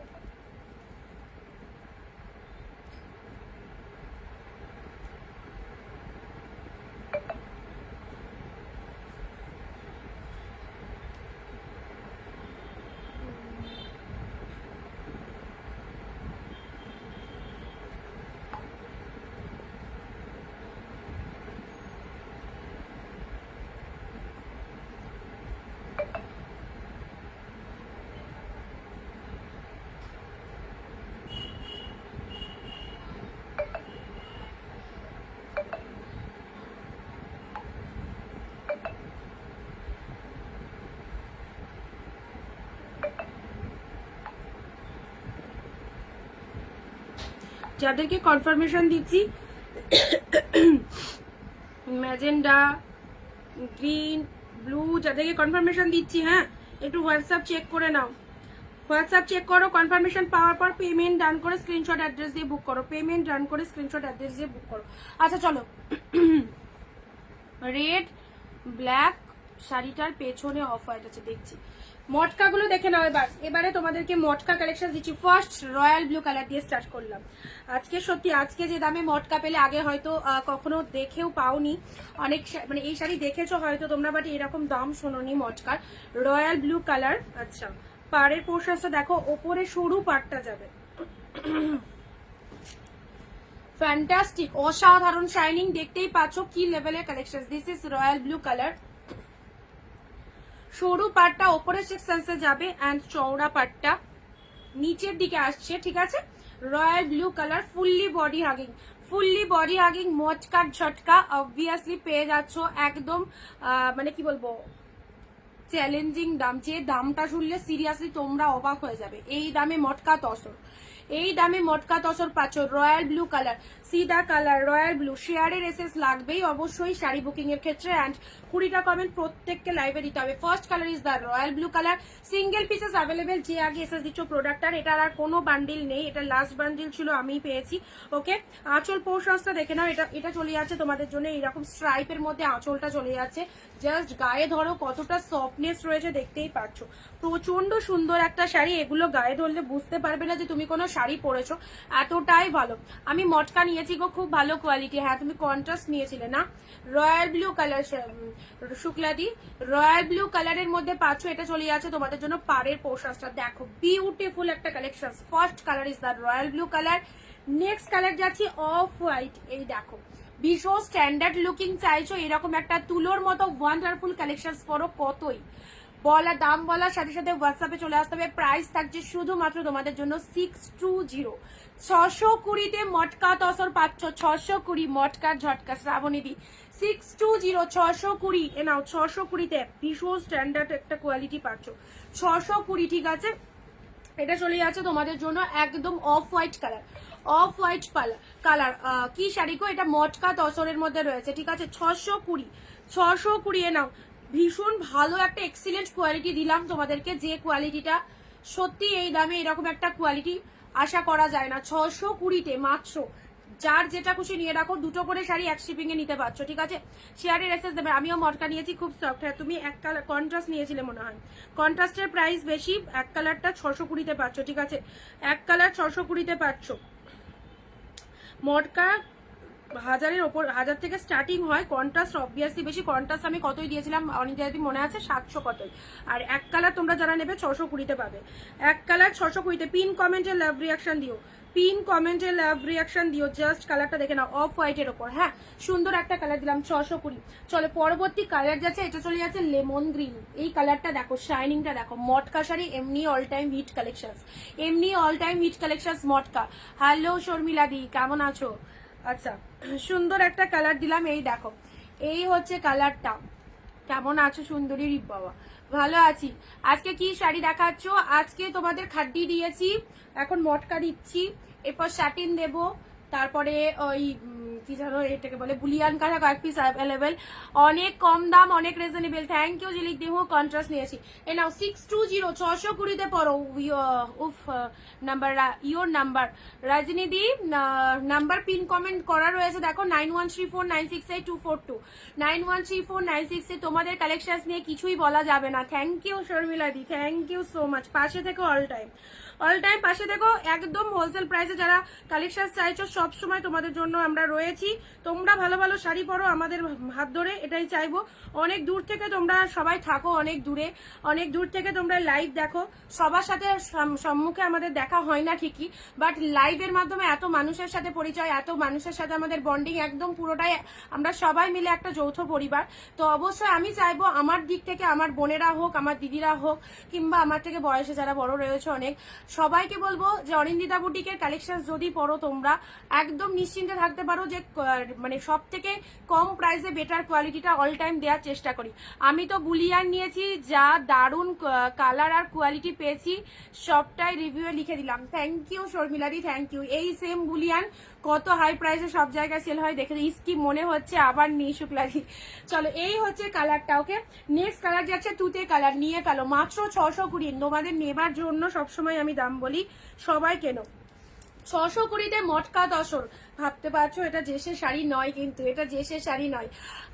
যাদেরকে কনফার্মেশন দিচ্ছি ম্যাজেন্ডা, গ্রিন, ব্লু, যাদেরকে কনফার্মেশন দিচ্ছি, হ্যাঁ একটু হোয়াটসঅ্যাপ চেক করে নাও, হোয়াটসঅ্যাপ চেক করো, কনফার্মেশন পাওয়ার পর পেমেন্ট ডান করে স্ক্রিনশট অ্যাড্রেস দিয়ে বুক করো, পেমেন্ট ডান করে স্ক্রিনশট অ্যাড্রেস দিয়ে বুক করো। আচ্ছা চলো, রেড ব্ল্যাক শাড়িটার পেছনে অফ হোয়াইট আছে, দেখছি। মটকাগুলো দেখে নাও এবার, এবারে তোমাদেরকে মটকা কালেকশন দিচ্ছি। ফার্স্ট রয়্যাল ব্লু কালার দিয়ে স্টার্ট করলাম। আজকে সত্যি আজকে যে দামে মটকা পেলে আগে হয়তো কখনো দেখেও পাওনি, অনেক মানে এই শাড়ি দেখেছো হয়তো তোমরা, বাট এরকম দাম শোনোনি মটকার। Royal blue colour. আচ্ছা পাড়ের পোর্শনটা দেখো, ওপরে সরু পাড়টা যাবে, ফ্যান্টাস্টিক, অসাধারণ শাইনিং, দেখতেই পাচ্ছ কি লেভেলের collection. This is royal blue colour. সরু পাটটা ওপরের সেকশনসে যাবে এন্ড চওড়া পাটটা নিচের দিকে আসছে, ঠিক আছে। Royal blue colour, fully body hugging, fully body hugging মটকার ঝটকা অবভিয়াসলি পেয়ে যাচ্ছ একদম মানে কি বলবো চ্যালেঞ্জিং দাম, যে দামটা শুনলে সিরিয়াসলি তোমরা অবাক হয়ে যাবে। এই দামে মটকা তসর, এই দামে মটকা তসর পাচ্ছ। Royal blue colour, see the colour royal blue. শেয়ারের এসএস লাগবেই অবশ্যই শাড়ি বুকিং এর ক্ষেত্রে, অ্যান্ড 20টা কমেন্ট প্রত্যেককে লাইভে দিতে হবে। First colour is the royal blue colour, single pieces available. যে আগে এসএস দিচ্ছ প্রোডাক্টটার, এটার আর কোনো বান্ডিল নেই, এটা লাস্ট বান্ডিল ছিল, আমি পেয়েছি। ওকে, আঁচল পোর্শনসটা দেখে নাও, এটা চলে যাচ্ছে তোমাদের জন্য এইরকম স্ট্রাইপের মধ্যে, আঁচলটা চলে যাচ্ছে। জাস্ট গায়ে ধরো কতটা সফটনেস রয়েছে দেখতেই পাচ্ছ, প্রচন্ড সুন্দর একটা শাড়ি। এগুলো গায়ে ধরলে বুঝতে পারবে না যে তুমি কোনো শাড়ি পরেছো, এতটাই ভালো। আমি মটকা নিয়েছি গো, খুব ভালো কোয়ালিটি। হ্যাঁ, তুমি কন্ট্রাস্ট নিয়েছিলে না? রয়্যাল ব্লু কালার শুক্লাদি, রয়্যাল ব্লু কালারের মধ্যে পাচ্ছ। এটা চলে যাচ্ছে তোমাদের জন্য পাড়ের পোশাকটা, দেখো বিউটিফুল একটা collection. First colour is the royal blue colour. Next colour যাচ্ছি অফ হোয়াইট। এই দেখো ভীষণ স্ট্যান্ডার্ড লুকিং চাইছো, এরকম একটা তুলোর মতো ওয়ান্ডারফুল কালেকশন পরো। কতই বলা, দাম বলার সাথে সাথে হোয়াটসঅ্যাপে চলে আসতে হবে। প্রাইস থাকছে শুধুমাত্র তোমাদের জন্য 620। 620-তে মটকা তসর পাচ্ছ। 620 মটকার ঝটকা শ্রাবণীদি, 620 620। এ নাও 620-তে ভীষণ স্ট্যান্ডার্ড একটা কোয়ালিটি পাচ্ছ। 620, ঠিক আছে। এটা চলে যাচ্ছে তোমাদের জন্য একদম off white colour, off white colour. কি শাড়ি গো এটা? মটকা তসরের মধ্যে রয়েছে, ঠিক আছে। 620, 620 এ নাও। ভীষণ ভালো একটা এক্সিলেন্ট কোয়ালিটি দিলাম তোমাদেরকে, যে কোয়ালিটিটা সত্যি এই দামে এরকম একটা কোয়ালিটি আশা করা যায় না। 620-তে মাত্র। যার যেটা খুশি নিয়ে রাখো, দুটো করে শাড়ি এক শিপিং এ নিতে পারছো, ঠিক আছে। শেয়ারের এসএস দেবে। আমিও মটকা নিয়েছি, খুব সফট। হ্যাঁ, তুমি এক কালার কন্ট্রাস্ট নিয়েছিলে মনে হয়, কন্ট্রাস্টের প্রাইস বেশি। এক কালারটা 620-তে পাচ্ছ, ঠিক আছে। এক কালার 620-তে পাচ্ছ। মটকা 1000-এর ওপর, 1000 থেকে স্টার্টিং হয়। কন্ট্রাস্ট অবভিয়াসলি বেশি। কন্ট্রাস্ট আমি কতই দিয়েছিলাম অনিতাদি মনে আছে? 700 কতই। আর এক কালার তোমরা যারা নেবে 620-তে পাবে। এক কালার 620-তে। পিন কমেন্টে লাভ রিয়াকশন দিও, পিন কমেন্টে লাভ রিয়াকশন দিও। জাস্ট কালারটা দেখে নাও, অফ হোয়াইটের ওপর। হ্যাঁ, সুন্দর একটা কালার দিলাম 620। চলো পরবর্তী কালার যাচ্ছে, এটা চলে যাচ্ছে লেমন গ্রিন। এই কালারটা দেখো, শাইনিংটা দেখো। মটকা শাড়ি এমনি অল টাইম হিট কালেকশন, এমনি all time hit collection matka. Hello Sharmila di, কেমন আছো? আচ্ছা, সুন্দর একটা কালার দিলাম। এই দেখো, এই হচ্ছে কালারটা। কেমন আছো সুন্দরী? রিপ বাবা, ভালো আছি। আজকে কি শাড়ি দেখাচ্ছ? আজকে তোমাদের খাড্ডি দিয়েছি, এখন মটকা দিচ্ছি, এরপর স্যাটিন দেবো, তারপরে ওই কি জানো এটাকে বলে বুলিয়ান কাঠা কয়েক পিস অ্যাভেলেবেল। অনেক কম দাম, অনেক রিজনেবল। থ্যাংক ইউ জিলিক দেহ। কন্ট্রাস্ট নিয়েছি। এ নাও 620, 620-তে পড়ো। উফ নাম্বার, ইয়োর নাম্বার রাজনীদি নাম্বার পিন কমেন্ট করা রয়েছে, দেখো 9134968242, 913496। তোমাদের কালেকশন নিয়ে কিছুই বলা যাবে না। Thank you Sharmila di, thank you so much. পাশে থেকে অল টাইম, অল টাইম পাশে দেখো। একদম হোলসেল প্রাইসে যারা কালেকশন চাইছো, সব সময় তোমাদের জন্য আমরা রয়েছি। তোমরা ভালো ভালো শাড়ি পরো আমাদের হাত ধরে, এটাই চাইবো। অনেক দূর থেকে তোমরা সবাই থাকো, অনেক দূরে, অনেক দূর থেকে তোমরা লাইভ দেখো। সবার সাথে সম্মুখে আমাদের দেখা হয় না ঠিকই, বাট লাইভের মাধ্যমে এত মানুষের সাথে পরিচয়, এত মানুষের সাথে আমাদের বন্ডিং, একদম পুরোটাই আমরা সবাই মিলে একটা যৌথ পরিবার। তো অবশ্যই আমি চাইবো আমার দিক থেকে, আমার বোনেরা হোক, আমার দিদিরা হোক, কিংবা আমার থেকে বয়সে যারা বড় রয়েছে অনেক, সবাইকে বলবো যে অরিন্দিতা বুটিকের কালেকশন যদি পড়ো তোমরা, একদম নিশ্চিন্তে থাকতে পারো যে মানে সব থেকে কম প্রাইসে বেটার কোয়ালিটিটা অল টাইম দেওয়ার চেষ্টা করি। আমি তো বুলিয়ান নিয়েছি, যা দারুণ কালার আর কোয়ালিটি পেয়েছি, সবটাই রিভিউয়ে লিখে দিলাম। থ্যাংক ইউ শর্মিলাদি, থ্যাংক ইউ। এই সেম বুলিয়ান কত হাই প্রাইসে সব জায়গায় সেল হয় দেখে স্কিম মনে হচ্ছে আবার নেই শুক্লাদি। চলো, এই হচ্ছে কালারটা। ওকে, নেক্সট কালার যাচ্ছে তুতে কালার। নিয়ে ফেলো মাত্র 620। তোমাদের নেবার জন্য সবসময় আমি দাম বলি, সবাই কেনো। 620-তে মটকা তসর। ভাবতে পারছো এটা জেসের শাড়ি নয়, কিন্তু এটা জেসের শাড়ি নয়।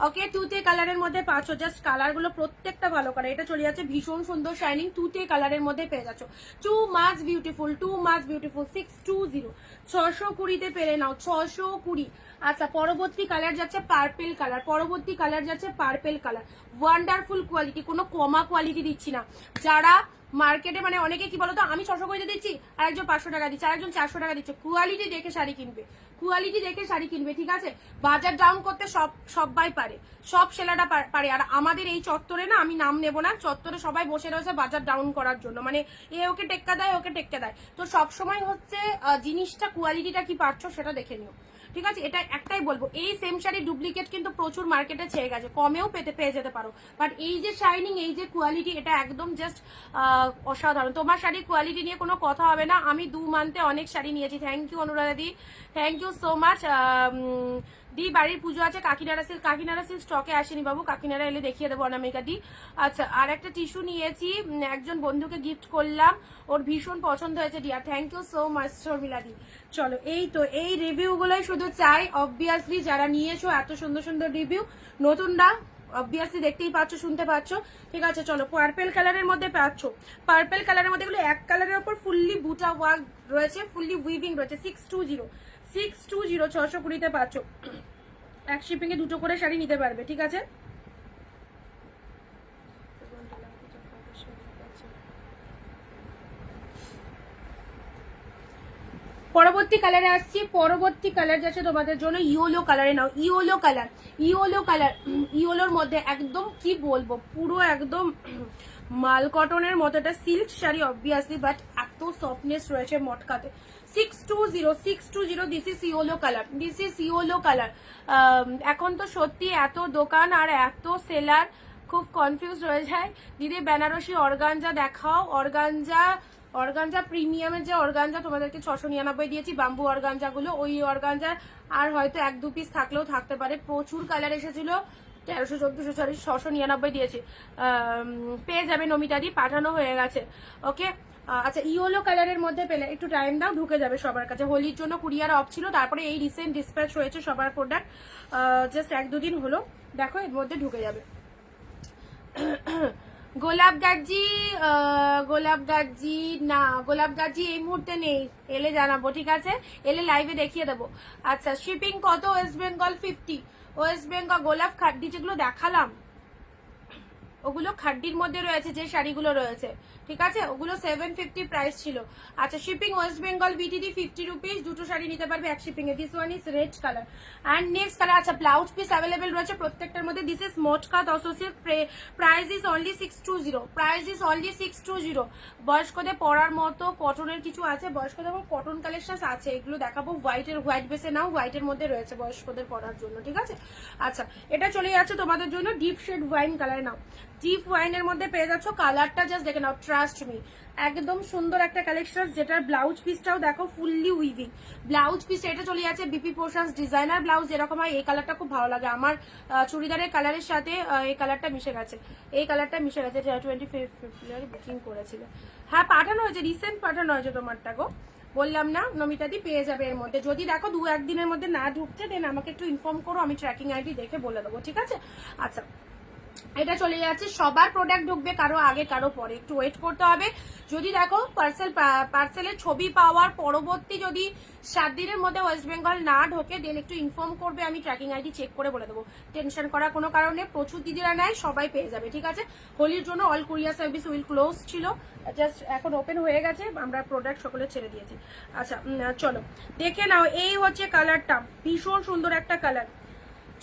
ওকে, তুতে কালারের মধ্যে পাচ্ছ। জাস্ট কালারগুলো প্রত্যেকটা ভালো কালার। এটা চলে যাচ্ছে ভীষণ সুন্দর শাইনিং, তুতে কালারের মধ্যে পেয়ে যাচ্ছ। Too much beautiful, too much beautiful. 620, 620-তে পেরে নাও। 620। আচ্ছা, পরবর্তী কালার যাচ্ছে পার্পেল কালার। পরবর্তী কালার যাচ্ছে পার্পেল কালার। ওয়ান্ডারফুল কোয়ালিটি, কোনো কমা কোয়ালিটি দিচ্ছি না। যারা মার্কেটে মানে অনেকে কি বলতো, আমি 620 দিচ্ছি, আরেকজন 500 টাকা দিচ্ছে, আরেকজন 400 টাকা দিচ্ছে। কোয়ালিটি দেখে শাড়ি কিনবে, কোয়ালিটি দেখে শাড়ি কিনবে, ঠিক আছে। বাজার ডাউন করতে সবাই পারে, সব সেলাটা পারে। আর আমাদের এই চত্বরে না, আমি নাম নেব না, চত্বরে সবাই বসে রয়েছে বাজার ডাউন করার জন্য, মানে এ ওকে টেক্কা দেয়, ওকে টেক্কা দেয়। তো সবসময় হচ্ছে জিনিসটা কোয়ালিটিটা কি পাচ্ছ সেটা দেখে নিও, ঠিক আছে। এটা একটাই বলবো, এই সেম শাড়ি ডুপ্লিকেট কিন্তু প্রচুর মার্কেটে ছেয়ে গেছে, কমেও পেয়ে যেতে পারো, বাট এই যে শাইনিং, এই যে কোয়ালিটি, এটা একদম জাস্ট অসাধারণ। তোমার শাড়ির কোয়ালিটি নিয়ে কোনো কথা হবে না। আমি 2 মান্থে অনেক শাড়ি নিয়েছি। Thank you Anuradha di, thank you so much. দি বাড়ির পুজো আছে, কাকিনাড়া সিল্ক স্টকে আসেনি বাবু, কাকিনাড়া এলে দেখিয়ে দেবো অনামিকা দি। আচ্ছা, আর একটা টিস্যু নিয়েছি, একজন বন্ধুকে গিফট করলাম, ওর ভীষণ পছন্দ হয়েছে dear, thank you so much Sharmila di. চলো, এই তো এই রিভিউগুলোই শুধু চাই। অবভিয়াসলি যারা নিয়েছো এত সুন্দর সুন্দর রিভিউ, নতুনরা অবভিয়াসলি দেখতেই পাচ্ছ, শুনতে পাচ্ছ, ঠিক আছে। চলো, পার্পেল কালারের মধ্যে পাচ্ছ, পার্পেল কালারের মধ্যে এগুলো এক কালারের উপর ফুললি বুটা ওয়ার্ক রয়েছে, ফুললি উইভিং রয়েছে। 620 620 পাচ্ছ। এক শিপিং এ 2টো করে শাড়ি নিতে পারবে, ঠিক আছে। পরবর্তী কালারে আসছি, পরবর্তী কালার যাচ্ছে তোমাদের জন্য ইয়েলো কালারে। নাও ইয়েলো কালার, ইয়েলো কালার, ইয়েলোর মধ্যে একদম কি বলবো, পুরো একদম মাল কটনের মতো একটা সিল্ক শাড়ি অবভিয়াসলি, বাট এত সফটনেস রয়েছে মটকাতে। 620 this is yellow colour, this is yellow colour. এখন তো সত্যি এত দোকান আর এত সেলার খুব কনফিউজ হয়ে যায়। দিদি বেনারসি অর্গানজা দেখাও, অর্গানজা প্রিমিয়ামের যে অর্গানজা তোমাদেরকে 699 দিয়েছি, বাম্বু অর্গানজা গুলো, ওই অর্গানজা আর হয়তো 1-2 পিস থাকলেও থাকতে পারে। প্রচুর কালার এসেছিল, 1300 1400 শাড়ি 699 দিয়েছি, পেয়ে যাবে নমিতা দি, পাঠানো হয়ে গেছে। ওকে, আচ্ছা, ইয়েলো কালারের মধ্যে পেলে একটু টাইম দাও, ঢুকে যাবে সবার কাছে। হোলির জন্য কুরিয়ার অফ ছিল, তারপরে এই রিসেন্ট ডিসপ্যাচ হয়েছে সবার প্রোডাক্ট, জাস্ট 1-2 দিন হলো, দেখো এর মধ্যে ঢুকে যাবে। গোলাপ গাজি না, গোলাপ গাজি এই মুহূর্তে নেই, এলে জানাবো, ঠিক আছে, এলে লাইভে দেখিয়ে দেবো। আচ্ছা, শিপিং কত? West Bengal 50, West Bengal. গোলাপ খাড্ডি যেগুলো দেখালাম ওগুলো খাড্ডির মধ্যে রয়েছে, যে শাড়িগুলো রয়েছে, ঠিক আছে, ওগুলো 750 প্রাইস ছিল। আচ্ছা, শিপিং ওয়েস্ট বেঙ্গল বিটিডি 50 রুপিস, 2টো শাড়ি নিতে পারবে এক শিপিং এ। This one is red colour and next colour. আচ্ছা, ব্লাউজ পিস অ্যাভেলেবেল রয়েছে প্রত্যেকটার মধ্যে। This is matka associate, price is only 620, price is only 620। বয়স্কদের পরার মতো কটনের কিছু আছে, বয়স্কদের কটন কালেকশন আছে, এগুলো দেখাবো। হোয়াইট বেসে নাও, হোয়াইটের মধ্যে রয়েছে বয়স্কদের পরার জন্য, ঠিক আছে। আচ্ছা, এটা চলে যাচ্ছে তোমাদের জন্য ডিপ শেড ওয়াইন কালার। নাও, ডিপ ওয়াইনের মধ্যে পেয়ে যাচ্ছ, কালারটা জাস্ট দেখে নাও, ট্রাস্ট মি, একদম সুন্দর একটা কালেকশন, যেটার ব্লাউজ পিসটাও দেখো ফুললি উইভিং ব্লাউজ পিস। এটা চলে যাচ্ছে বিপি পোর্শনস ডিজাইনার ব্লাউজ, এরকম হয়। এই কালারটা খুব ভালো লাগে আমার, চুড়িদারের কালারের সাথে এই কালারটা মিশে গেছে, এই কালারটা মিশে গেছে। 25 ফেব্রুয়ারি বুকিং করেছিল, হ্যাঁ পাঠানো হয়েছে, রিসেন্ট পাঠানো হয়েছে তোমারটা গো, বললাম না নমিতা দি, পেয়ে যাবে এর মধ্যে। যদি দেখো 2-1 দিনের মধ্যে না ঢুকছে, দেন আমাকে একটু ইনফর্ম করো, আমি ট্র্যাকিং আইডি দেখে বলে দেবো, ঠিক আছে। আচ্ছা, এটা চলে যাচ্ছে, সবার প্রোডাক্ট ঢুকবে, কারো আগে কারো পরে, একটু ওয়েট করতে হবে। যদি দেখো পার্সেলের ছবি পাওয়ার পরবর্তী যদি 7 দিনের মধ্যে ওয়েস্ট বেঙ্গল না ঢোকে, দেন একটু ইনফর্ম করবে, আমি ট্র্যাকিং আইডি চেক করে বলে দেবো। টেনশন করার কোনো কারণে, প্রচুর দিদিরা নেয়, সবাই পেয়ে যাবে, ঠিক আছে। হোলির জন্য all courier service will close ছিল, জাস্ট এখন ওপেন হয়ে গেছে, আমরা প্রোডাক্ট সকলে ছেড়ে দিয়েছি। আচ্ছা, চলো দেখে নাও, এই হচ্ছে কালারটা, ভীষণ সুন্দর একটা কালার।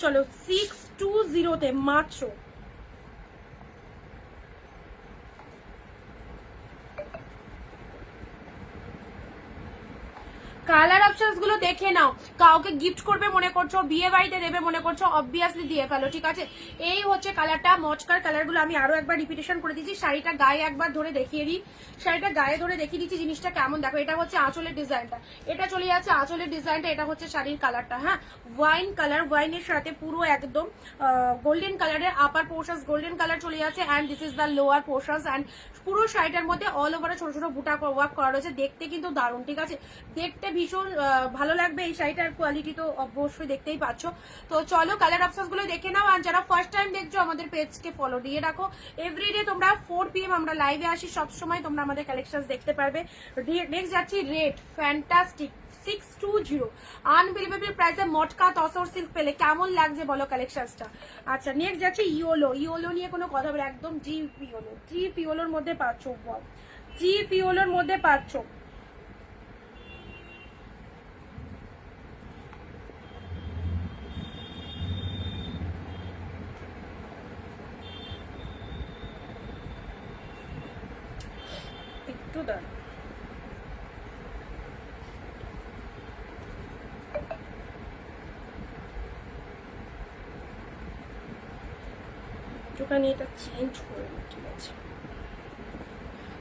চলো, 620 মাত্র। কালার অপশনস গুলো দেখে নাও, কাউকে গিফট করবে মনে করছো, বিয়ে বাড়িতে দেবে মনে করছো, অবভিয়াসলি দিয়ে ফেলো, ঠিক আছে। এই হচ্ছে কালারটা, মচকার কালার গুলো আমি আরো একবার রিপিটেশন করে দিচ্ছি। শাড়িটা গায়ে একবার ধরে দেখিয়ে দিই, শাড়িটা গায়ে ধরে দেখিয়ে দিচ্ছি জিনিসটা কেমন। দেখো, এটা হচ্ছে আঁচলের ডিজাইনটা, এটা চলে যাচ্ছে আঁচলের ডিজাইনটা, এটা হচ্ছে শাড়ির কালারটা, হ্যাঁ, ওয়াইন কালার, ওয়াইনের সাথে পুরো একদম গোল্ডেন কালারের আপার পোর্শনস, গোল্ডেন কালার চলে যাচ্ছে, and this is the lower portions, and পুরো শাড়িটার মধ্যে অল ওভারে ছোট ছোট বুটা ওয়ার্ক করা রয়েছে, দেখতে কিন্তু দারুণ, ঠিক আছে, দেখতে ভীষণ ভালো লাগবে। এই শাড়িটার কোয়ালিটি তো অবশ্যই দেখতেই পাচ্ছ। তো চলো কালার অপশনস গুলো দেখে নাও, আর যারা ফার্স্ট টাইম দেখছো আমাদের পেজকে ফলো দিয়ে রাখো। এভরিডে তোমরা 4 PM আমরা লাইভে আসি, সবসময় তোমরা আমাদের কালেকশন দেখতে পারবে। নেক্সট যাচ্ছি রেড, ফ্যান্টাস্টিক 620, আনবিলিভেবল প্রাইসে মটকা তসর সিল্ক পেলে কেমন লাগছে বলো কালেকশনসটা। আচ্ছা, নেক্সট যাচ্ছে ইয়েলো, ইয়েলো নিয়ে কোনো কথা বলে, একদম ডিপ ইয়েলো, ডিপ ইয়েলোর মধ্যে পাচ্ছ, ডিপ ইয়েলোর মধ্যে পাচ্ছ। একটু দাঁড়ান, একটুখানি এটা চেঞ্জ করে নিই, ঠিক আছে।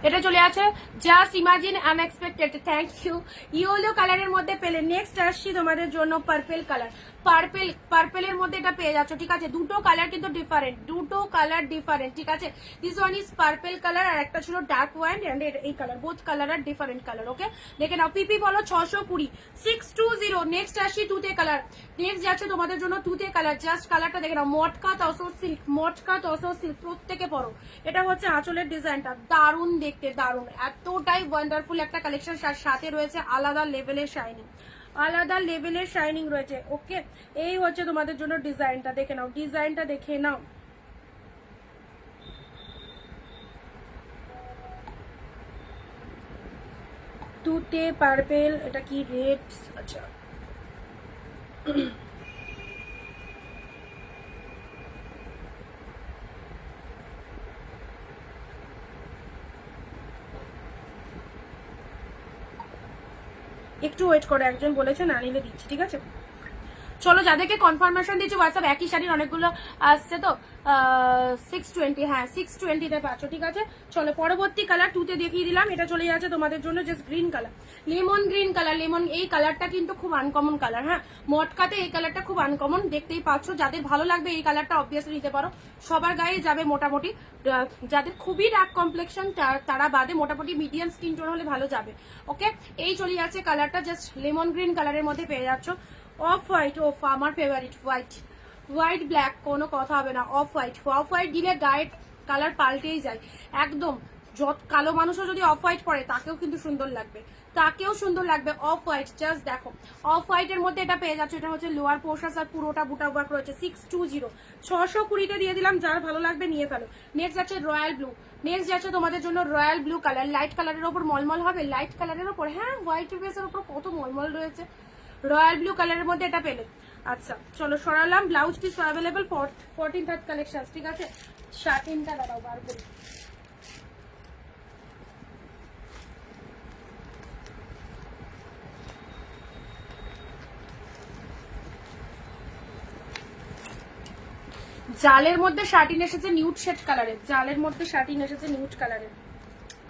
এটা চলে আছে just imagine unexpected, thank you. Yellow কালারের মধ্যে পেলে। নেক্সট আসছি তোমাদের জন্য পার্পেল কালার। পার্পেলের মধ্যে এটা পেয়ে যাচ্ছ, ঠিক আছে। দুটো কালার কিন্তু ডিফারেন্ট, দুটো কালার ডিফারেন্ট, ঠিক আছে। This one is purple colour আর একটা ছিল ডার্ক ওয়াইন, এন্ড এই colour, both colour are different colour. Okay, দেখে নাও। পিপি বলো 620 620। নেক্সট আসি তুতে কালার। নেক্সট যাচ্ছে তোমাদের জন্য তুতে কালার। জাস্ট কালারটা দেখে নাও, মটকা তসর সিল্ক, মটকা তসর সিল্ক, প্রত্যেকে পরো। এটা হচ্ছে আঁচলের ডিজাইনটা, দারুণ দেখতে, দারুণ, এতটাই ওয়ান্ডারফুল একটা কালেকশন। সাথে রয়েছে আলাদা লেভেলের শাইনিং, আলাদা লেভেলের শাইনিং রয়েছে। ওকে, এই হচ্ছে তোমাদের জন্য ডিজাইনটা, দেখে নাও, ডিজাইনটা দেখে নাও। তুতে পার্পেল, এটা কি রেড? আচ্ছা, একটু ওয়েট করে, একজন বলেছে না নিলে দিচ্ছি, ঠিক আছে। চলো, যাদেরকে কনফার্মেশন দিচ্ছি হোয়াটসঅ্যাপ, একই শাড়ির অনেকগুলো আসছে তো 620, হ্যাঁ 620-তে পাচ্ছ, ঠিক আছে। চলো পরবর্তী কালার টুতে দেখিয়ে দিলাম। এটা চলে যাচ্ছে তোমাদের জন্য just green colour, lemon green colour. Lemon, এই কালারটা কিন্তু খুব আনকমন কালার, হ্যাঁ মটকাতে এই কালারটা খুব আনকমন, দেখতেই পাচ্ছ। যাদের ভালো লাগবে এই কালারটা অবভিয়াসলি নিতে পারো, সবার গায়ে যাবে মোটামুটি। যাদের খুবই ডার্ক কমপ্লেক্সন তারা বাদে মোটামুটি মিডিয়াম স্কিন টোন হলে ভালো যাবে। ওকে, এই চলে যাচ্ছে কালারটা, জাস্ট লেমন গ্রিন কালারের মধ্যে পেয়ে যাচ্ছ। অফ হোয়াইট, ওফ আমার ফেভারিট, হোয়াইট হোয়াইট ব্ল্যাক, কোনো কথা হবে না। অফ হোয়াইট দিলে গায়ের কালার পাল্টেই যায় একদম। যত কালো মানুষও যদি অফ হোয়াইট পরে তাকেও কিন্তু সুন্দর লাগবে, তাকেও সুন্দর লাগবে। অফ হোয়াইট, জাস্ট দেখো, অফ হোয়াইটের মধ্যে এটা পেয়ে যাচ্ছে। এটা হচ্ছে লোয়ার পোর্শন আর পুরোটা বুটা ওয়ার্ক রয়েছে। 620, 620-তে দিয়ে দিলাম। যার ভালো লাগবে নিয়ে ফেলো। নেক্সট যাচ্ছে রয়্যাল ব্লু। নেক্সট যাচ্ছে তোমাদের জন্য রয়্যাল ব্লু কালার। লাইট কালারের ওপর মলমল হবে, লাইট কালারের ওপর, হ্যাঁ হোয়াইটের বেসের ওপর কত মলমল রয়েছে। রয়্যাল ব্লু কালারের মধ্যে এটা পেলে। আচ্ছা চলো সরালাম। Blouse piece available 14th collection, ঠিক আছে। শার্টিনটা দাঁড়াও বার করি। জালের মধ্যে শার্টিন এসেছে নিউড শেড কালারের, জালের মধ্যে শার্টিন এসেছে নিউড কালারের।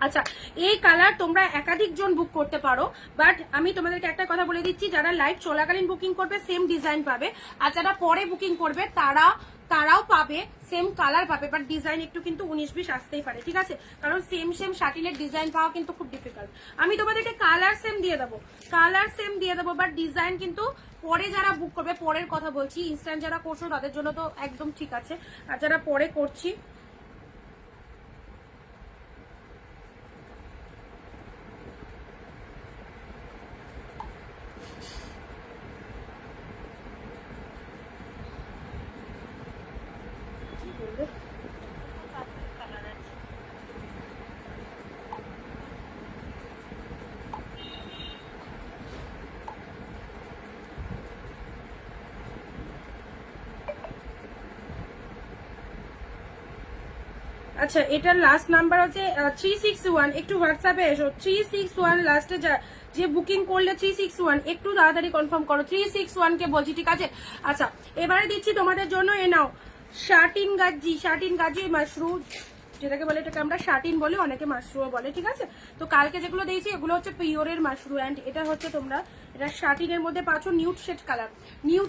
আচ্ছা, এই কালার তোমরা একাধিক জন বুক করতে পারো, বাট আমি তোমাদেরকে একটা কথা বলে দিচ্ছি, যারা লাইভ চলাকালীন বুকিং করবে সেম ডিজাইন পাবে, আর যারা পরে বুকিং করবে তারাও পাবে, সেম কালার পাবে, বাট ডিজাইন একটু কিন্তু 19-20 আসতেই পারে, ঠিক আছে। কারণ সেম শার্টিনের ডিজাইন পাওয়া কিন্তু খুব ডিফিকাল্ট। আমি তোমাদেরকে কালার সেম দিয়ে দেবো, বাট ডিজাইন কিন্তু পরে যারা বুক করবে, পরের কথা বলছি, ইনস্ট্যান্ট যারা করছো তাদের জন্য তো একদম ঠিক আছে, আর যারা পরে করছি আচ্ছা, এটার লাস্ট নাম্বার হচ্ছে 361। একটু হোয়াটসঅ্যাপে এসো। 361 লাস্টে যে বুকিং করলে 361 একটু তাড়াতাড়ি কনফার্ম করো। 361 কে বলছি, ঠিক আছে। আচ্ছা, এবারে দিচ্ছি তোমাদের জন্য, এ নাও শার্টিন গাজি মাশরুম, যেটাকে বলে এটাকে আমরা শার্টিন বলে, অনেকে মাশরুম বলে, ঠিক আছে। তো কালকে যেগুলো দিয়েছি এগুলো হচ্ছে পিওরের মাশরুম, অ্যান্ড এটা হচ্ছে তোমরা এটা শার্টিনের মধ্যে পাচ্ছ নিউড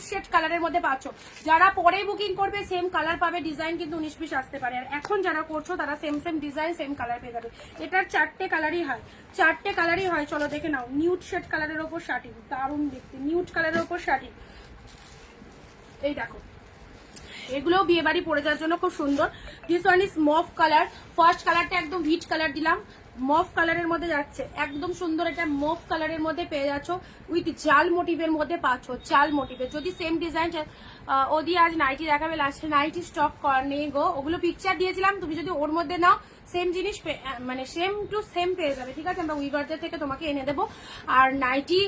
শেড কালারের মধ্যে পাচ্ছ। যারা পরে বুকিং করবে সেম কালার পাবে, ডিজাইন কিন্তু 19-20 আসতে পারে, আর এখন যারা করছো তারা সেম ডিজাইন সেম কালার পেয়ে যাবে। এটার 4টে কালারই হয়, চলো দেখে নাও। নিউড শেড কালারের ওপর শার্টিন, দারুণ দেখতে, নিউড কালারের ওপর শার্টিন, এই দেখো, এগুলোও বিয়ে বাড়ি পরে যাওয়ার জন্য খুব সুন্দর। This one is মফ colour. First কালারটা একদম হিট কালার দিলাম, মফ কালারের মধ্যে যাচ্ছে, একদম সুন্দর। এটা মফ কালারের মধ্যে পেয়ে যাচ্ছ, উইথ জাল মোটিভের মধ্যে পাচ্ছ, জাল মোটিভের। যদি সেম ডিজাইন ওদি আজ নাইটি দেখাবে, লাস্টে নাইটি স্টক নেই গো, ওগুলো পিকচার দিয়েছিলাম, তুমি যদি ওর মধ্যে নাও সেম জিনিস মানে সেম টু সেম পেয়ে যাবে, ঠিক আছে। আমরা উইভারদের থেকে তোমাকে এনে দেবো। আর নাইটি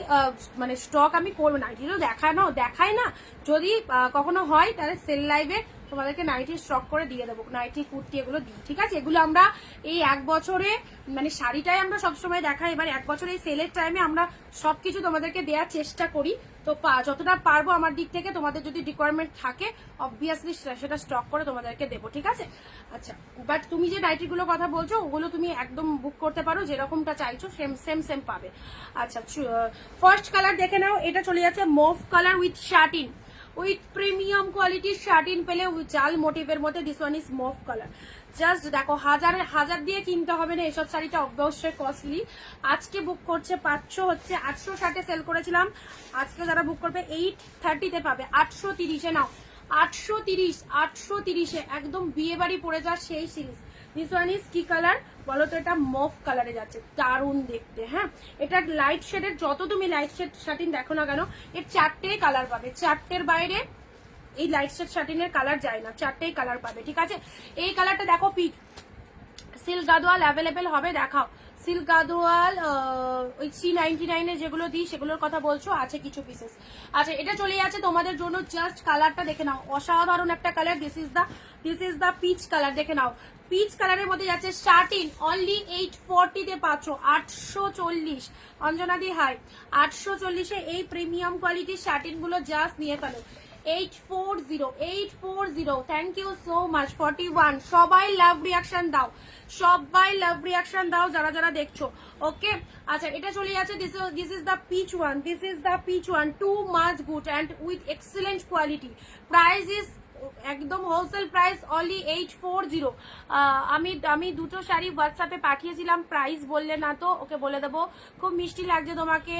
মানে স্টক আমি করবো, নাইটি তো দেখায় না, যদি কখনো হয় তাহলে সেল লাইভে তোমাদেরকে নাইটি স্টক করে দিয়ে দেবো, নাইটি কুর্তি এগুলো দিই, ঠিক আছে। এগুলো আমরা এই 1 বছরে মানে শাড়িটাই আমরা সবসময় দেখাই, এবার 1 বছর এই সেলের টাইমে আমরা সবকিছু তোমাদেরকে দেওয়ার চেষ্টা করি। তো যতটা পারবো আমার দিক থেকে, তোমাদের যদি রিকোয়ারমেন্ট থাকে অবভিয়াসলি সেটা স্টক করে তোমাদেরকে দেবো, ঠিক আছে। আচ্ছা, বাট তুমি যে নাইটিগুলো কথা বলছো ওগুলো তুমি একদম বুক করতে পারো, যেরকমটা চাইছো সেম পাবে। আচ্ছা, ফার্স্ট কালার দেখে নাও, এটা চলে যাচ্ছে mauve colour with satin, with premium কোয়ালিটির শার্টিন পেলে উইথ জাল মোটিভের মধ্যে। This one is mauve colour. Just দেখো, হাজার দিয়ে কিনতে হবে না এসব শাড়িটা, অবশ্যই কস্টলি। আজকে বুক করছে পাচ্ছ হচ্ছে 860-এ সেল করেছিলাম, আজকে যারা বুক করবে 830-তে পাবে, 830-এ নাও, 830-এ একদম বিয়ে বাড়ি পড়ে যাওয়ার সেই সিরিজ। দিস ওয়ান ইজ কি কালার বলো তো? এটা মভ কালারে যাচ্ছে, দারুণ দেখতে। হ্যাঁ, এটা লাইট শেডের, যত তুমি লাইট শেড শার্টিন দেখো না কেন এর 4টে কালার পাবে, 4টের বাইরে এই লাইট শেড শার্টিনের কালার যায় না, 4টেই কালার পাবে, ঠিক আছে। এই কালারটা দেখো পিক, সিল্ক গাদোয়াল অ্যাভেলেবেল হবে, দেখাও। সিল্ক গাদোয়াল ওই 399-এ যেগুলো দিই সেগুলোর কথা বলছো, আছে কিছু পিসেস। আচ্ছা, এটা চলে যাচ্ছে তোমাদের জন্য, জাস্ট কালারটা দেখে নাও, অসাধারণ একটা colour. This is the peach colour, দেখে নাও। পিচ কালারের মধ্যে যাচ্ছে শার্টিন, অনলি 840-তে পাচ্ছ, 840। অঞ্জনা দি হাই, 840-এ এই প্রিমিয়াম কোয়ালিটির শার্টিন গুলো জাস্ট নিয়ে ফেলো। 840, থ্যাংক ইউ সো মাচ। 41, সবাই লাভ রিয়াকশন দাও, সবাই লাভ রিয়াকশন দাও যারা যারা দেখছো, ওকে। আচ্ছা, এটা চলে যাচ্ছে, this is the peach one, too much good and with excellent quality. Price is একদম হোলসেল প্রাইস, অনলি 840। আমি দুটো শাড়ি হোয়াটসঅ্যাপে পাঠিয়েছিলাম, প্রাইস বললে না তো, ওকে বলে দেবো। খুব মিষ্টি লাগছে তোমাকে,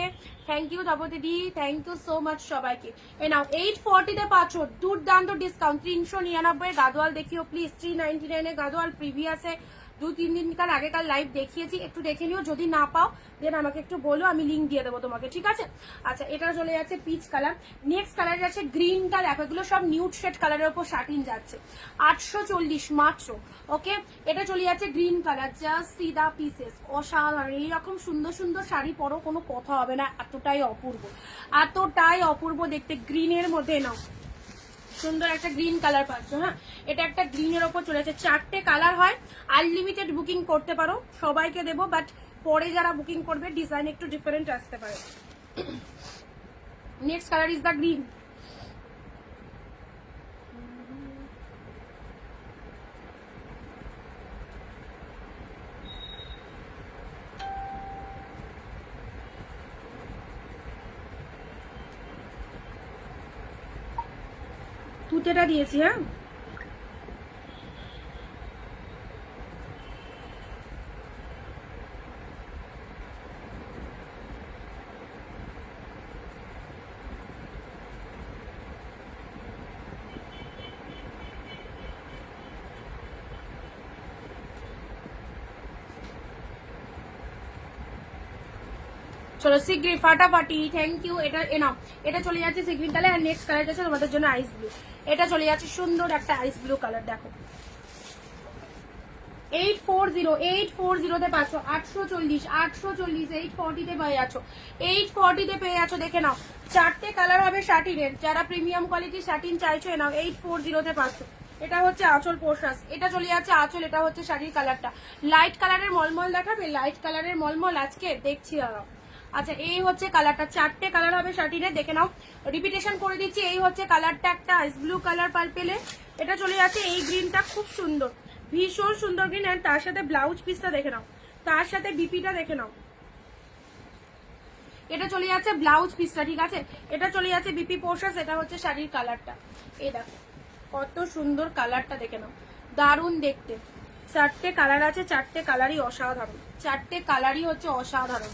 থ্যাংক ইউ তপতিদি, থ্যাংক ইউ সো মাচ সবাইকে। এ নাও, 840-তে পাচ্ছ, দুর্দান্ত ডিসকাউন্ট। 399 গাদোয়াল দেখিও প্লিজ, 399-এ গাদোয়াল প্রিভিয়াসে 2-3 দিনকার আগেকার লাইভ দেখিয়েছি, একটু দেখে নিও, যদি না পাও দেন আমাকে একটু বলো, আমি লিঙ্ক দিয়ে দেবো তোমাকে, ঠিক আছে। আচ্ছা, এটা চলে যাচ্ছে পিচ কালার। নেক্সট কালার যাচ্ছে গ্রিন কালার, এগুলো সব নিউড শেড কালারের উপর শার্টিন যাচ্ছে, 840 মাত্র, ওকে। এটা চলে যাচ্ছে গ্রিন কালার, জাস্ট সি দা পিসেস, অসাধারণ। এইরকম সুন্দর সুন্দর শাড়ি পরো, কোনো কথা হবে না, এতটাই অপূর্ব দেখতে। গ্রিনের মধ্যে নাও, সুন্দর একটা গ্রিন কালার পাচ্ছ। হ্যাঁ, এটা একটা গ্রিনের ওপর চলে যাচ্ছে, 4টে কালার হয়, আনলিমিটেড বুকিং করতে পারো, সবাইকে দেবো, বাট পরে যারা বুকিং করবে ডিজাইন একটু ডিফারেন্ট আসতে পারে। Next colour is the green. তুতেটা দিয়েছি, হ্যাঁ। চলো সিগ্রিন ফাটাফাটি, থ্যাংক ইউ। এটা এনাও, এটা চলে যাচ্ছে সিগ্রিন কালার। আর নেক্সট কালার যাচ্ছে তোমাদের জন্য আইস ব্লু, এটা চলে যাচ্ছে সুন্দর একটা আইস ব্লু কালার, দেখো। 840-তে পাচ্ছ, 840, 840-তে পেয়ে যাচ্ছ, 840-তে পেয়ে যাচ্ছ, দেখে নাও। 4টে কালার হবে শার্টিনের, যারা প্রিমিয়াম কোয়ালিটির শার্টিন চাইছো নাও, 840-তে পাচ্ছ। এটা হচ্ছে আঁচল পোর্শাস, এটা চলে যাচ্ছে আঁচল, এটা হচ্ছে শাড়ির কালারটা। লাইট কালারের মলমল দেখাবে, লাইট কালারের মলমল আজকে দেখছি দাঁড়াও। আচ্ছা, এই হচ্ছে কালারটা, 4টে কালার হবে শার্টিনের, দেখে নাও। রিপিটেশন করে দিচ্ছি, এই হচ্ছে কালারটা, একটা আইস ব্লু কালার পার্পেলে, এটা চলে যাচ্ছে এই গ্রিনটা, খুব সুন্দর, ভীষণ সুন্দর গ্রিন। আর তার সাথে ব্লাউজ পিসটা দেখে নাও, তার সাথে বিপিটা দেখে নাও, এটা চলে যাচ্ছে ব্লাউজ পিসটা, ঠিক আছে। এটা চলে যাচ্ছে বিপি পোর্শাস, এটা হচ্ছে শাড়ির কালারটা, এই দেখো কত সুন্দর কালারটা, দেখে নাও, দারুণ দেখতে। 4টে কালার আছে, 4টে কালারই অসাধারণ, 4টে কালারই হচ্ছে অসাধারণ।